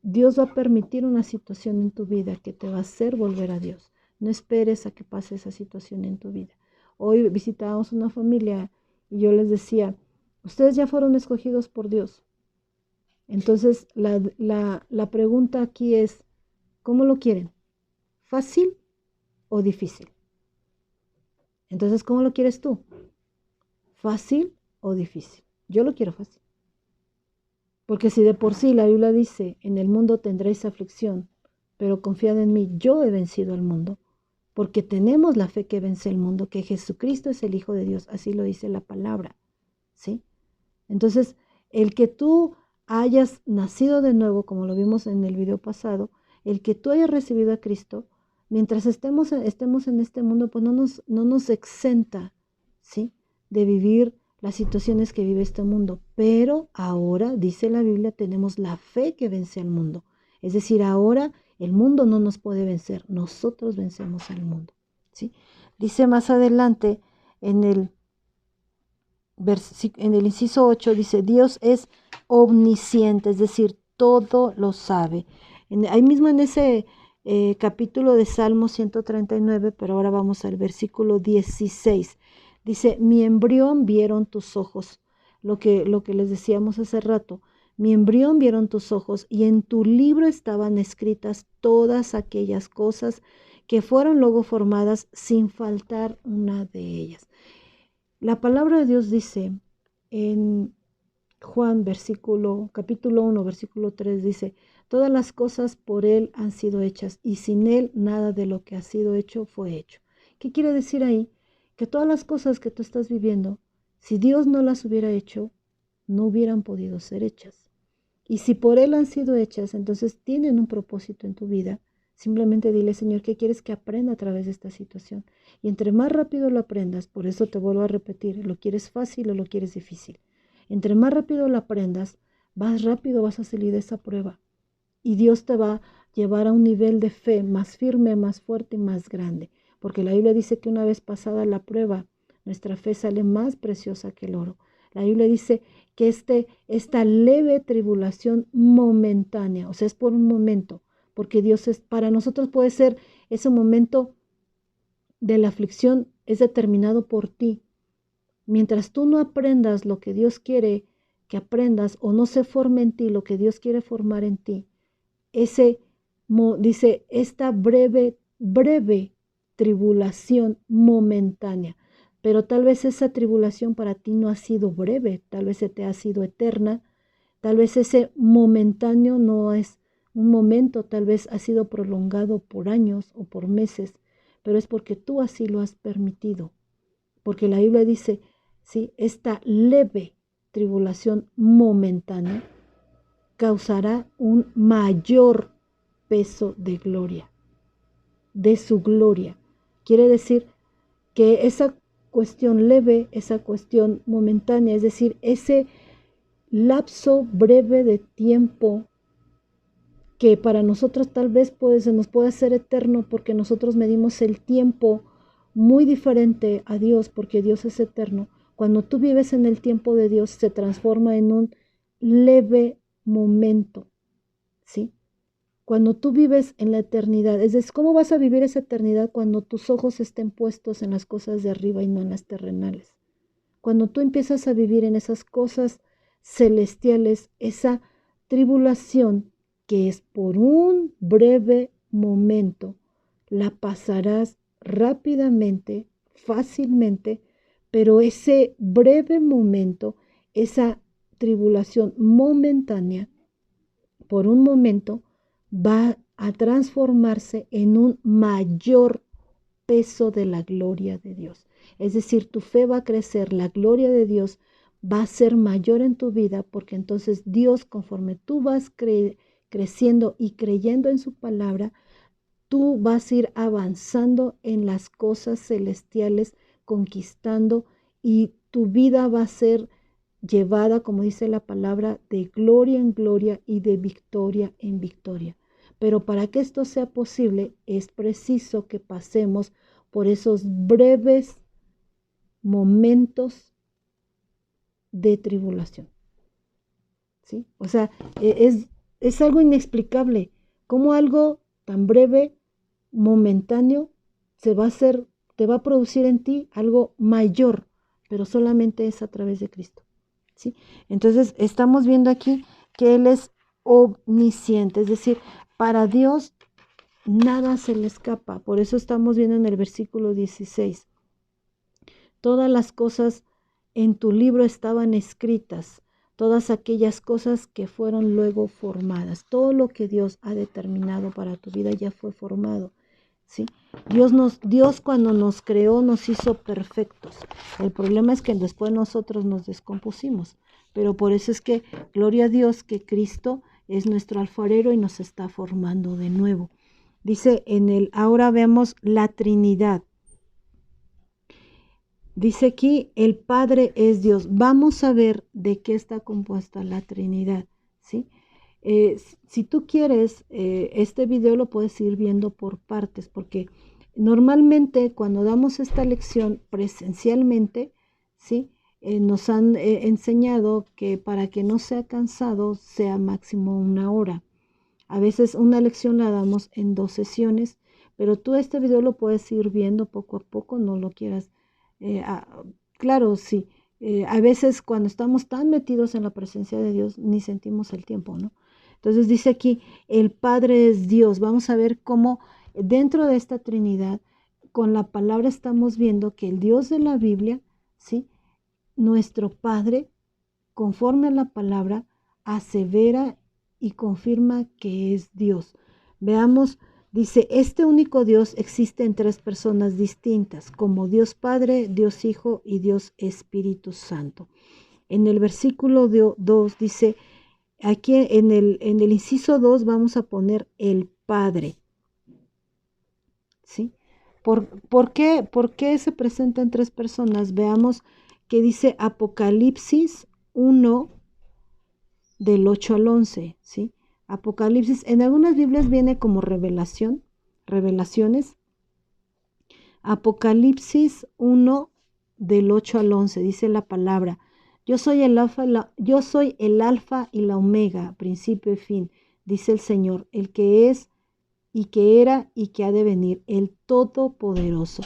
[SPEAKER 1] Dios va a permitir una situación en tu vida que te va a hacer volver a Dios. No esperes a que pase esa situación en tu vida. Hoy visitábamos una familia y yo les decía, ustedes ya fueron escogidos por Dios. Entonces, la pregunta aquí es, ¿cómo lo quieren? ¿Fácil o difícil? Entonces, ¿cómo lo quieres tú? ¿Fácil o difícil? Yo lo quiero fácil. Porque si de por sí la Biblia dice, en el mundo tendréis aflicción, pero confiad en mí, yo he vencido al mundo. Porque tenemos la fe que vence el mundo, que Jesucristo es el Hijo de Dios, así lo dice la palabra, ¿sí? Entonces, el que tú hayas nacido de nuevo, como lo vimos en el video pasado, el que tú hayas recibido a Cristo, mientras estemos en este mundo, pues no nos exenta, ¿sí?, de vivir las situaciones que vive este mundo. Pero ahora, dice la Biblia, tenemos la fe que vence al mundo. Es decir, ahora el mundo no nos puede vencer, nosotros vencemos al mundo, ¿sí? Dice más adelante en el inciso 8, dice, Dios es omnisciente, es decir, todo lo sabe. Ahí mismo en ese capítulo de Salmo 139, pero ahora vamos al versículo 16. Dice, mi embrión vieron tus ojos, lo que les decíamos hace rato. Mi embrión vieron tus ojos y en tu libro estaban escritas todas aquellas cosas que fueron luego formadas sin faltar una de ellas. La palabra de Dios dice en Juan capítulo 1, versículo 3, dice, todas las cosas por Él han sido hechas y sin Él nada de lo que ha sido hecho fue hecho. ¿Qué quiere decir ahí? Que todas las cosas que tú estás viviendo, si Dios no las hubiera hecho, no hubieran podido ser hechas. Y si por Él han sido hechas, entonces tienen un propósito en tu vida. Simplemente dile, Señor, ¿qué quieres que aprenda a través de esta situación? Y entre más rápido lo aprendas, por eso te vuelvo a repetir, ¿lo quieres fácil o lo quieres difícil? Entre más rápido lo aprendas, más rápido vas a salir de esa prueba. Y Dios te va llevar a un nivel de fe más firme, más fuerte y más grande. Porque la Biblia dice que una vez pasada la prueba, nuestra fe sale más preciosa que el oro. La Biblia dice que esta leve tribulación momentánea, o sea, es por un momento, porque para nosotros puede ser ese momento de la aflicción es determinado por ti. Mientras tú no aprendas lo que Dios quiere que aprendas o no se forme en ti lo que Dios quiere formar en ti, dice, esta breve tribulación momentánea, pero tal vez esa tribulación para ti no ha sido breve, tal vez se te ha sido eterna, tal vez ese momentáneo no es un momento, tal vez ha sido prolongado por años o por meses, pero es porque tú así lo has permitido, porque la Biblia dice, ¿sí? Esta leve tribulación momentánea causará un mayor peso de gloria, de su gloria. Quiere decir que esa cuestión leve, esa cuestión momentánea, es decir, ese lapso breve de tiempo que para nosotros tal vez se nos puede hacer eterno porque nosotros medimos el tiempo muy diferente a Dios, porque Dios es eterno. Cuando tú vives en el tiempo de Dios, se transforma en un leve momento, ¿sí? Cuando tú vives en la eternidad, es decir, ¿cómo vas a vivir esa eternidad cuando tus ojos estén puestos en las cosas de arriba y no en las terrenales? Cuando tú empiezas a vivir en esas cosas celestiales, esa tribulación que es por un breve momento, la pasarás rápidamente, fácilmente, pero ese breve momento, esa tribulación momentánea, por un momento, va a transformarse en un mayor peso de la gloria de Dios. Es decir, tu fe va a crecer, la gloria de Dios va a ser mayor en tu vida, porque entonces Dios, conforme tú vas creciendo y creyendo en su palabra, tú vas a ir avanzando en las cosas celestiales, conquistando, y tu vida va a ser llevada, como dice la palabra, de gloria en gloria y de victoria en victoria. Pero para que esto sea posible, es preciso que pasemos por esos breves momentos de tribulación, ¿sí? O sea, es algo inexplicable, cómo algo tan breve, momentáneo, te va a producir en ti algo mayor, pero solamente es a través de Cristo, ¿sí? Entonces, estamos viendo aquí que Él es omnisciente, es decir, para Dios nada se le escapa. Por eso estamos viendo en el versículo 16. Todas las cosas en tu libro estaban escritas, todas aquellas cosas que fueron luego formadas. Todo lo que Dios ha determinado para tu vida ya fue formado, ¿sí? Dios cuando nos creó nos hizo perfectos. El problema es que después nosotros nos descompusimos. Pero por eso es que, gloria a Dios, que Cristo es nuestro alfarero y nos está formando de nuevo. Dice ahora vemos la Trinidad. Dice aquí, el Padre es Dios. Vamos a ver de qué está compuesta la Trinidad, ¿sí? Si tú quieres, este video lo puedes ir viendo por partes, porque normalmente cuando damos esta lección presencialmente, ¿sí? Nos han enseñado que para que no sea cansado, sea máximo 1 hora. A veces una lección la damos en 2 sesiones, pero tú este video lo puedes ir viendo poco a poco, no lo quieras. Claro, sí. A veces cuando estamos tan metidos en la presencia de Dios, ni sentimos el tiempo, ¿no? Entonces dice aquí, el Padre es Dios. Vamos a ver cómo dentro de esta Trinidad, con la palabra estamos viendo que el Dios de la Biblia, ¿sí? Nuestro Padre, conforme a la palabra, asevera y confirma que es Dios. Veamos, dice, este único Dios existe en 3 personas distintas, como Dios Padre, Dios Hijo y Dios Espíritu Santo. En el versículo 2 dice, aquí en el inciso 2 vamos a poner el Padre, ¿sí? ¿Por qué se presentan 3 personas? Veamos que dice Apocalipsis 1, del 8 al 11, ¿sí? Apocalipsis, en algunas Biblias viene como revelaciones. Apocalipsis 1 del 8 al 11 dice la palabra: yo soy el alfa y la omega, principio y fin, dice el Señor, el que es y que era y que ha de venir, el Todopoderoso.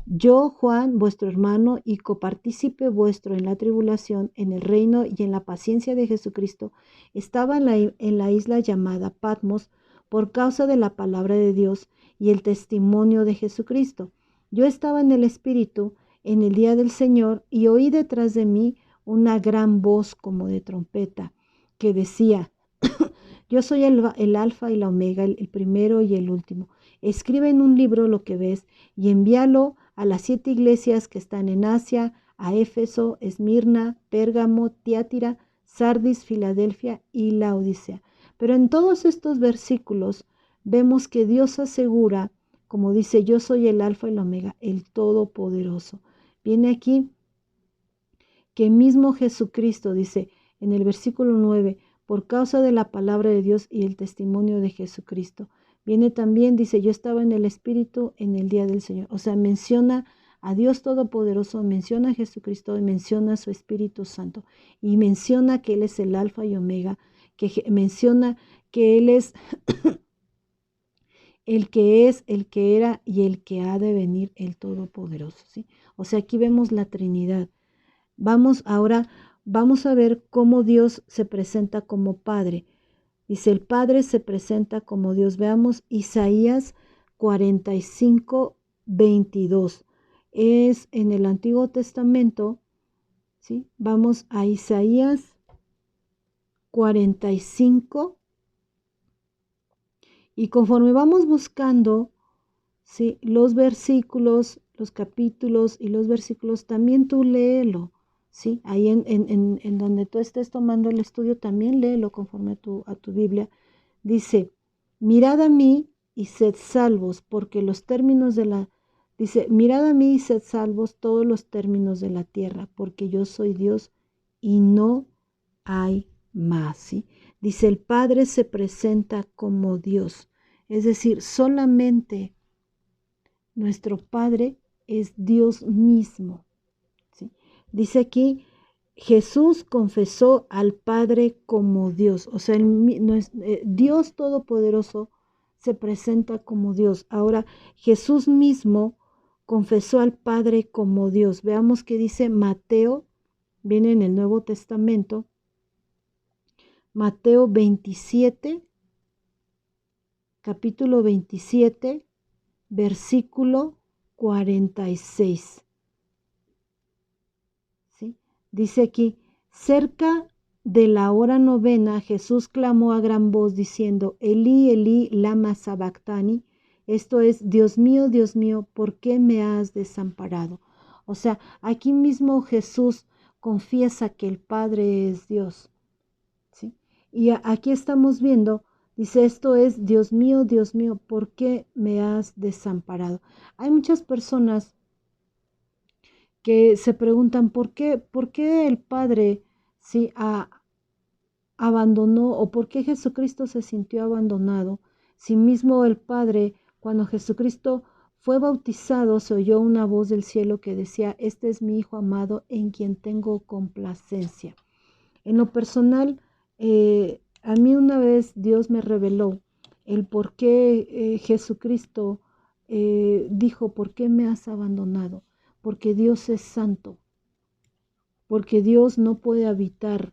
[SPEAKER 1] Yo, Juan, vuestro hermano y copartícipe vuestro en la tribulación, en el reino y en la paciencia de Jesucristo, estaba en la isla llamada Patmos por causa de la palabra de Dios y el testimonio de Jesucristo. Yo estaba en el Espíritu en el día del Señor y oí detrás de mí una gran voz como de trompeta que decía: yo soy el alfa y la omega, el primero y el último. Escribe en un libro lo que ves y envíalo a las 7 iglesias que están en Asia, a Éfeso, Esmirna, Pérgamo, Tiátira, Sardis, Filadelfia y Laodicea. Pero en todos estos versículos vemos que Dios asegura, como dice: yo soy el alfa y la omega, el Todopoderoso. Viene aquí que mismo Jesucristo dice en el versículo 9, por causa de la palabra de Dios y el testimonio de Jesucristo. Viene también, dice: yo estaba en el Espíritu en el día del Señor. O sea, menciona a Dios Todopoderoso, menciona a Jesucristo y menciona a su Espíritu Santo. Y menciona que Él es el alfa y omega, menciona que Él es el que es, el que era y el que ha de venir, el Todopoderoso, ¿sí? O sea, aquí vemos la Trinidad. Vamos a ver cómo Dios se presenta como Padre. Dice: el Padre se presenta como Dios. Veamos Isaías 45, 22. Es en el Antiguo Testamento, ¿sí? Vamos a Isaías 45 y conforme vamos buscando, ¿sí?, los versículos, los capítulos y los versículos, también tú léelo. ¿Sí? Ahí en donde tú estés tomando el estudio, también léelo conforme a tu Biblia. Dice: mirad a mí y sed salvos, porque los términos de la... Dice: mirad a mí y sed salvos todos los términos de la tierra, porque yo soy Dios y no hay más. ¿Sí? Dice: el Padre se presenta como Dios. Es decir, solamente nuestro Padre es Dios mismo. ¿Sí? Dice aquí: Jesús confesó al Padre como Dios. O sea, Dios Todopoderoso se presenta como Dios. Ahora, Jesús mismo confesó al Padre como Dios. Veamos qué dice Mateo, viene en el Nuevo Testamento, Mateo 27, capítulo 27, versículo 46. ¿Sí? Dice aquí: cerca de la hora novena, Jesús clamó a gran voz diciendo: Elí, Elí, lama sabactani. Esto es: Dios mío, ¿por qué me has desamparado? O sea, aquí mismo Jesús confiesa que el Padre es Dios. ¿Sí? Y aquí estamos viendo, dice: esto es: Dios mío, ¿por qué me has desamparado? Hay muchas personas que se preguntan por qué el Padre, ¿sí?, abandonó, o por qué Jesucristo se sintió abandonado. Si mismo el Padre, cuando Jesucristo fue bautizado, se oyó una voz del cielo que decía: este es mi Hijo amado en quien tengo complacencia. En lo personal, a mí una vez Dios me reveló el por qué Jesucristo dijo: ¿por qué me has abandonado? Porque Dios es santo, porque Dios no puede habitar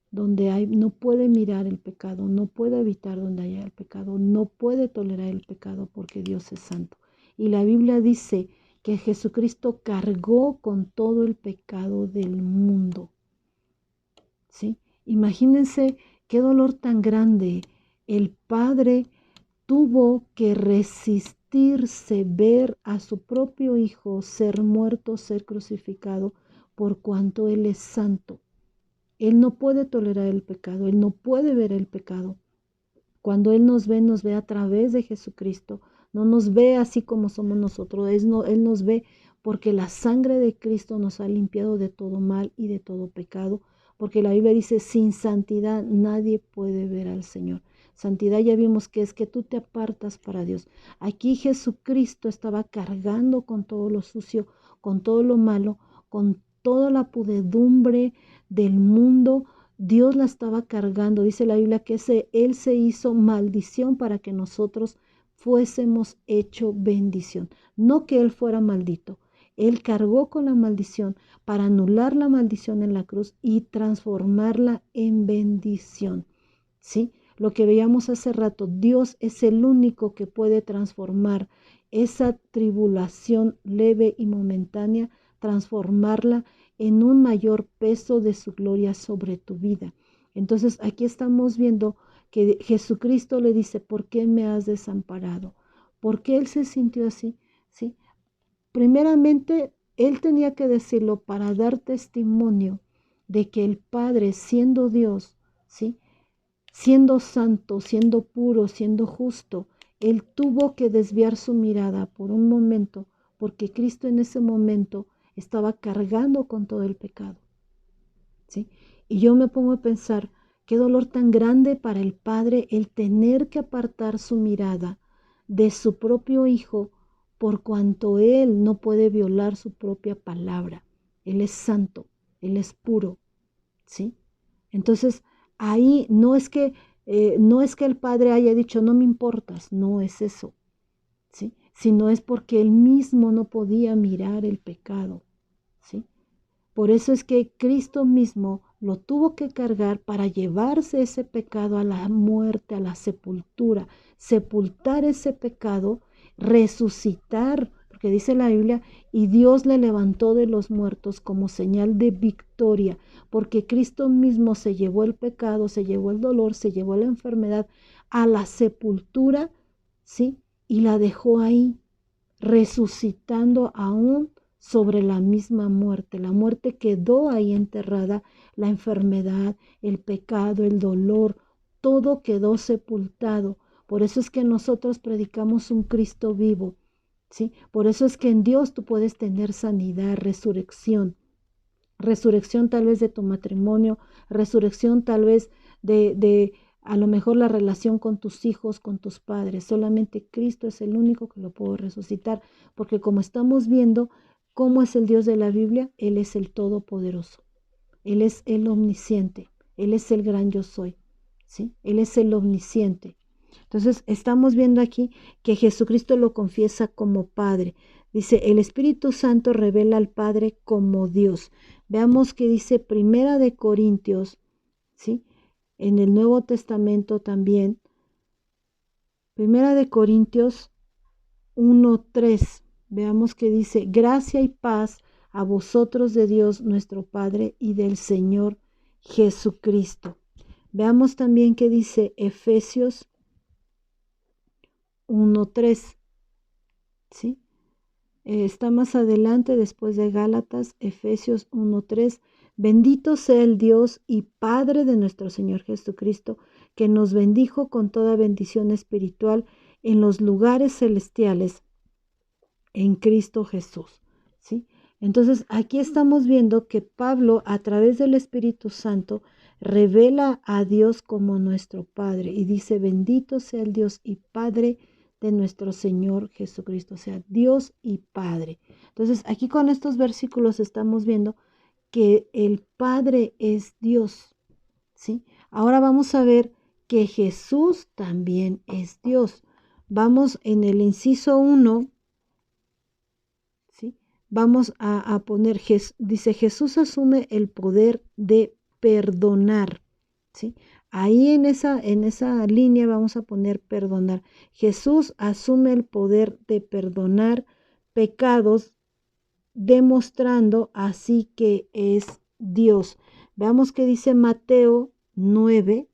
[SPEAKER 1] donde hay, no puede mirar el pecado, no puede habitar donde haya el pecado, no puede tolerar el pecado, porque Dios es santo. Y la Biblia dice que Jesucristo cargó con todo el pecado del mundo. ¿Sí? Imagínense qué dolor tan grande. El Padre tuvo que resistirse ver a su propio Hijo ser muerto, ser crucificado, por cuanto Él es santo. Él no puede tolerar el pecado, Él no puede ver el pecado. Cuando Él nos ve a través de Jesucristo. No nos ve así como somos nosotros. Él nos ve porque la sangre de Cristo nos ha limpiado de todo mal y de todo pecado. Porque la Biblia dice: sin santidad nadie puede ver al Señor. Santidad ya vimos que es que tú te apartas para Dios. Aquí Jesucristo estaba cargando con todo lo sucio, con todo lo malo, con toda la podredumbre del mundo. Dios la estaba cargando. Dice la Biblia que Él se hizo maldición para que nosotros fuésemos hecho bendición. No que Él fuera maldito. Él cargó con la maldición para anular la maldición en la cruz y transformarla en bendición. ¿Sí? Lo que veíamos hace rato, Dios es el único que puede transformar esa tribulación leve y momentánea, transformarla en un mayor peso de su gloria sobre tu vida. Entonces aquí estamos viendo que Jesucristo le dice, ¿por qué me has desamparado? ¿Por qué Él se sintió así? ¿Sí? Primeramente, Él tenía que decirlo para dar testimonio de que el Padre, siendo Dios, ¿sí? Siendo santo, siendo puro, siendo justo, Él tuvo que desviar su mirada por un momento, porque Cristo en ese momento estaba cargando con todo el pecado. ¿Sí? Y yo me pongo a pensar, qué dolor tan grande para el Padre el tener que apartar su mirada de su propio Hijo por cuanto Él no puede violar su propia palabra. Él es santo, Él es puro, ¿sí? Entonces, ahí no es que el Padre haya dicho, no me importas, no es eso, ¿sí? Sino es porque Él mismo no podía mirar el pecado, ¿sí? Por eso es que Cristo mismo lo tuvo que cargar para llevarse ese pecado a la muerte, a la sepultura, sepultar ese pecado, resucitar, porque dice la Biblia, y Dios le levantó de los muertos como señal de victoria, porque Cristo mismo se llevó el pecado, se llevó el dolor, se llevó la enfermedad a la sepultura, ¿sí? Y la dejó ahí, resucitando aún sobre la misma muerte. La muerte quedó ahí enterrada, la enfermedad, el pecado, el dolor, todo quedó sepultado. Por eso es que nosotros predicamos un Cristo vivo, ¿sí? Por eso es que en Dios tú puedes tener sanidad, resurrección. Resurrección tal vez de tu matrimonio, resurrección tal vez de a lo mejor la relación con tus hijos, con tus padres. Solamente Cristo es el único que lo puede resucitar, porque como estamos viendo cómo es el Dios de la Biblia, Él es el Todopoderoso, Él es el Omnisciente, Él es el gran yo soy, ¿sí? Él es el Omnisciente. Entonces estamos viendo aquí que Jesucristo lo confiesa como Padre. Dice, el Espíritu Santo revela al Padre como Dios. Veamos que dice Primera de Corintios, ¿sí? En el Nuevo Testamento también. Primera de Corintios 1:3. Veamos que dice, gracia y paz a vosotros de Dios nuestro Padre y del Señor Jesucristo. Veamos también que dice Efesios 1:3, ¿sí? Está más adelante después de Gálatas, Efesios 1:3. Bendito sea el Dios y Padre de nuestro Señor Jesucristo, que nos bendijo con toda bendición espiritual en los lugares celestiales en Cristo Jesús, ¿sí? Entonces, aquí estamos viendo que Pablo, a través del Espíritu Santo, revela a Dios como nuestro Padre y dice, bendito sea el Dios y Padre de nuestro Señor Jesucristo, o sea, Dios y Padre. Entonces, aquí con estos versículos estamos viendo que el Padre es Dios, ¿sí? Ahora vamos a ver que Jesús también es Dios. Vamos en el inciso 1, ¿sí? Vamos a poner, dice, Jesús asume el poder de perdonar, ¿sí? Ahí en esa línea vamos a poner perdonar. Jesús asume el poder de perdonar pecados, demostrando así que es Dios. Veamos qué dice Mateo 9.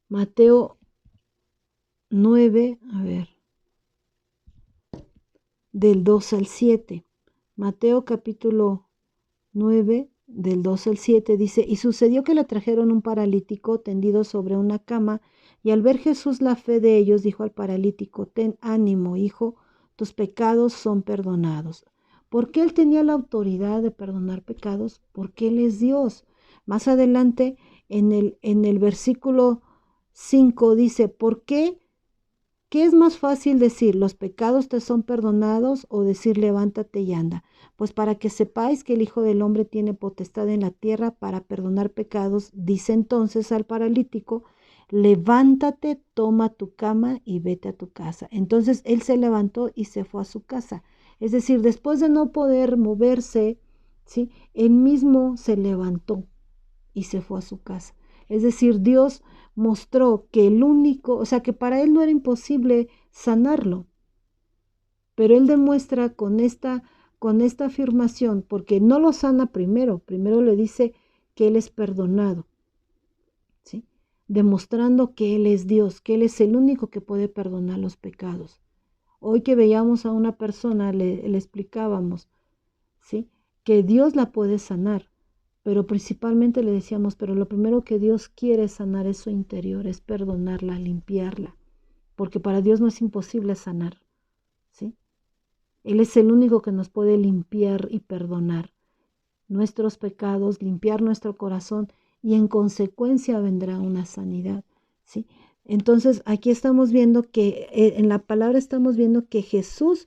[SPEAKER 1] Mateo 9, a ver, del 2 al 7. Mateo capítulo 9, del 2 al 7 dice, y sucedió que le trajeron un paralítico tendido sobre una cama, y al ver Jesús la fe de ellos, dijo al paralítico, ten ánimo, hijo, tus pecados son perdonados. ¿Por qué él tenía la autoridad de perdonar pecados? Porque él es Dios. Más adelante, en el versículo 5 dice, ¿por qué? ¿Qué es más fácil decir, los pecados te son perdonados, o decir, levántate y anda? Pues para que sepáis que el Hijo del Hombre tiene potestad en la tierra para perdonar pecados, dice entonces al paralítico, levántate, toma tu cama y vete a tu casa. Entonces él se levantó y se fue a su casa. Es decir, después de no poder moverse, ¿sí? Él mismo se levantó y se fue a su casa. Es decir, Dios mostró que el único, o sea, que para él no era imposible sanarlo, pero él demuestra con esta afirmación, porque no lo sana primero le dice que él es perdonado, ¿sí? Demostrando que él es Dios, que él es el único que puede perdonar los pecados. Hoy que veíamos a una persona, le explicábamos, ¿sí? Que Dios la puede sanar, pero principalmente le decíamos, pero lo primero que Dios quiere sanar es su interior, es perdonarla, limpiarla, porque para Dios no es imposible sanar, ¿sí? Él es el único que nos puede limpiar y perdonar nuestros pecados, limpiar nuestro corazón, y en consecuencia vendrá una sanidad, ¿sí? Entonces aquí estamos viendo que en la palabra estamos viendo que Jesús,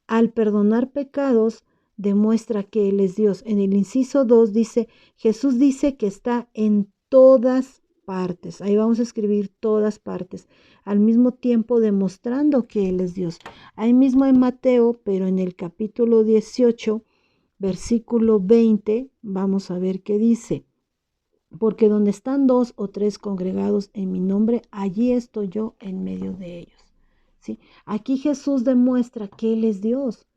[SPEAKER 1] al perdonar pecados, demuestra que Él es Dios. En el inciso 2 dice, Jesús dice que está en todas partes. Ahí vamos a escribir todas partes, al mismo tiempo demostrando que Él es Dios. Ahí mismo en Mateo, pero en el capítulo 18, versículo 20, vamos a ver qué dice. Porque donde están 2 o 3 congregados en mi nombre, allí estoy yo en medio de ellos. ¿Sí? Aquí Jesús demuestra que Él es Dios,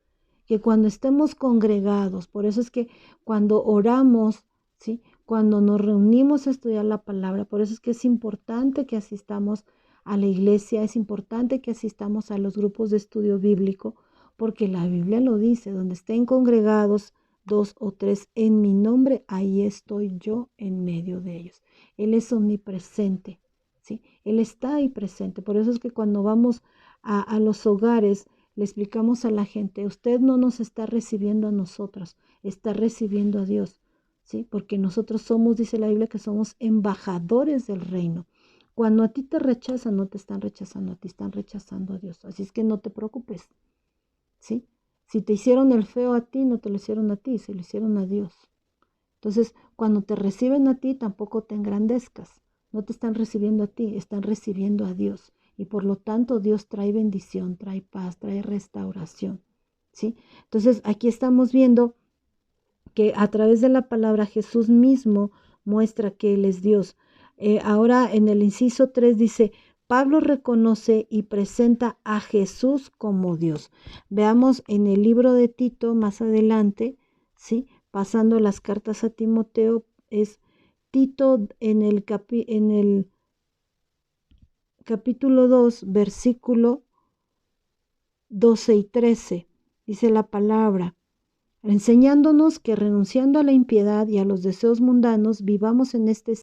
[SPEAKER 1] que cuando estemos congregados, por eso es que cuando oramos, ¿sí? Cuando nos reunimos a estudiar la palabra, por eso es que es importante que asistamos a la iglesia, es importante que asistamos a los grupos de estudio bíblico, porque la Biblia lo dice, donde estén congregados 2 o 3 en mi nombre, ahí estoy yo en medio de ellos. Él es omnipresente, ¿sí? Él está ahí presente. Por eso es que cuando vamos a los hogares, le explicamos a la gente, usted no nos está recibiendo a nosotros, está recibiendo a Dios, ¿sí? Porque nosotros somos, dice la Biblia, que somos embajadores del reino. Cuando a ti te rechazan, no te están rechazando a ti, están rechazando a Dios. Así es que no te preocupes, ¿sí? Si te hicieron el feo a ti, no te lo hicieron a ti, se lo hicieron a Dios. Entonces, cuando te reciben a ti, tampoco te engrandezcas. No te están recibiendo a ti, están recibiendo a Dios. Y por lo tanto, Dios trae bendición, trae paz, trae restauración, ¿sí? Entonces, aquí estamos viendo que a través de la palabra Jesús mismo muestra que Él es Dios. Ahora en el inciso 3 dice, Pablo reconoce y presenta a Jesús como Dios. Veamos en el libro de Tito más adelante, ¿sí? Pasando las cartas a Timoteo, es Tito en el capítulo 2, versículo 12 y 13, dice la palabra, enseñándonos que renunciando a la impiedad y a los deseos mundanos, vivamos en este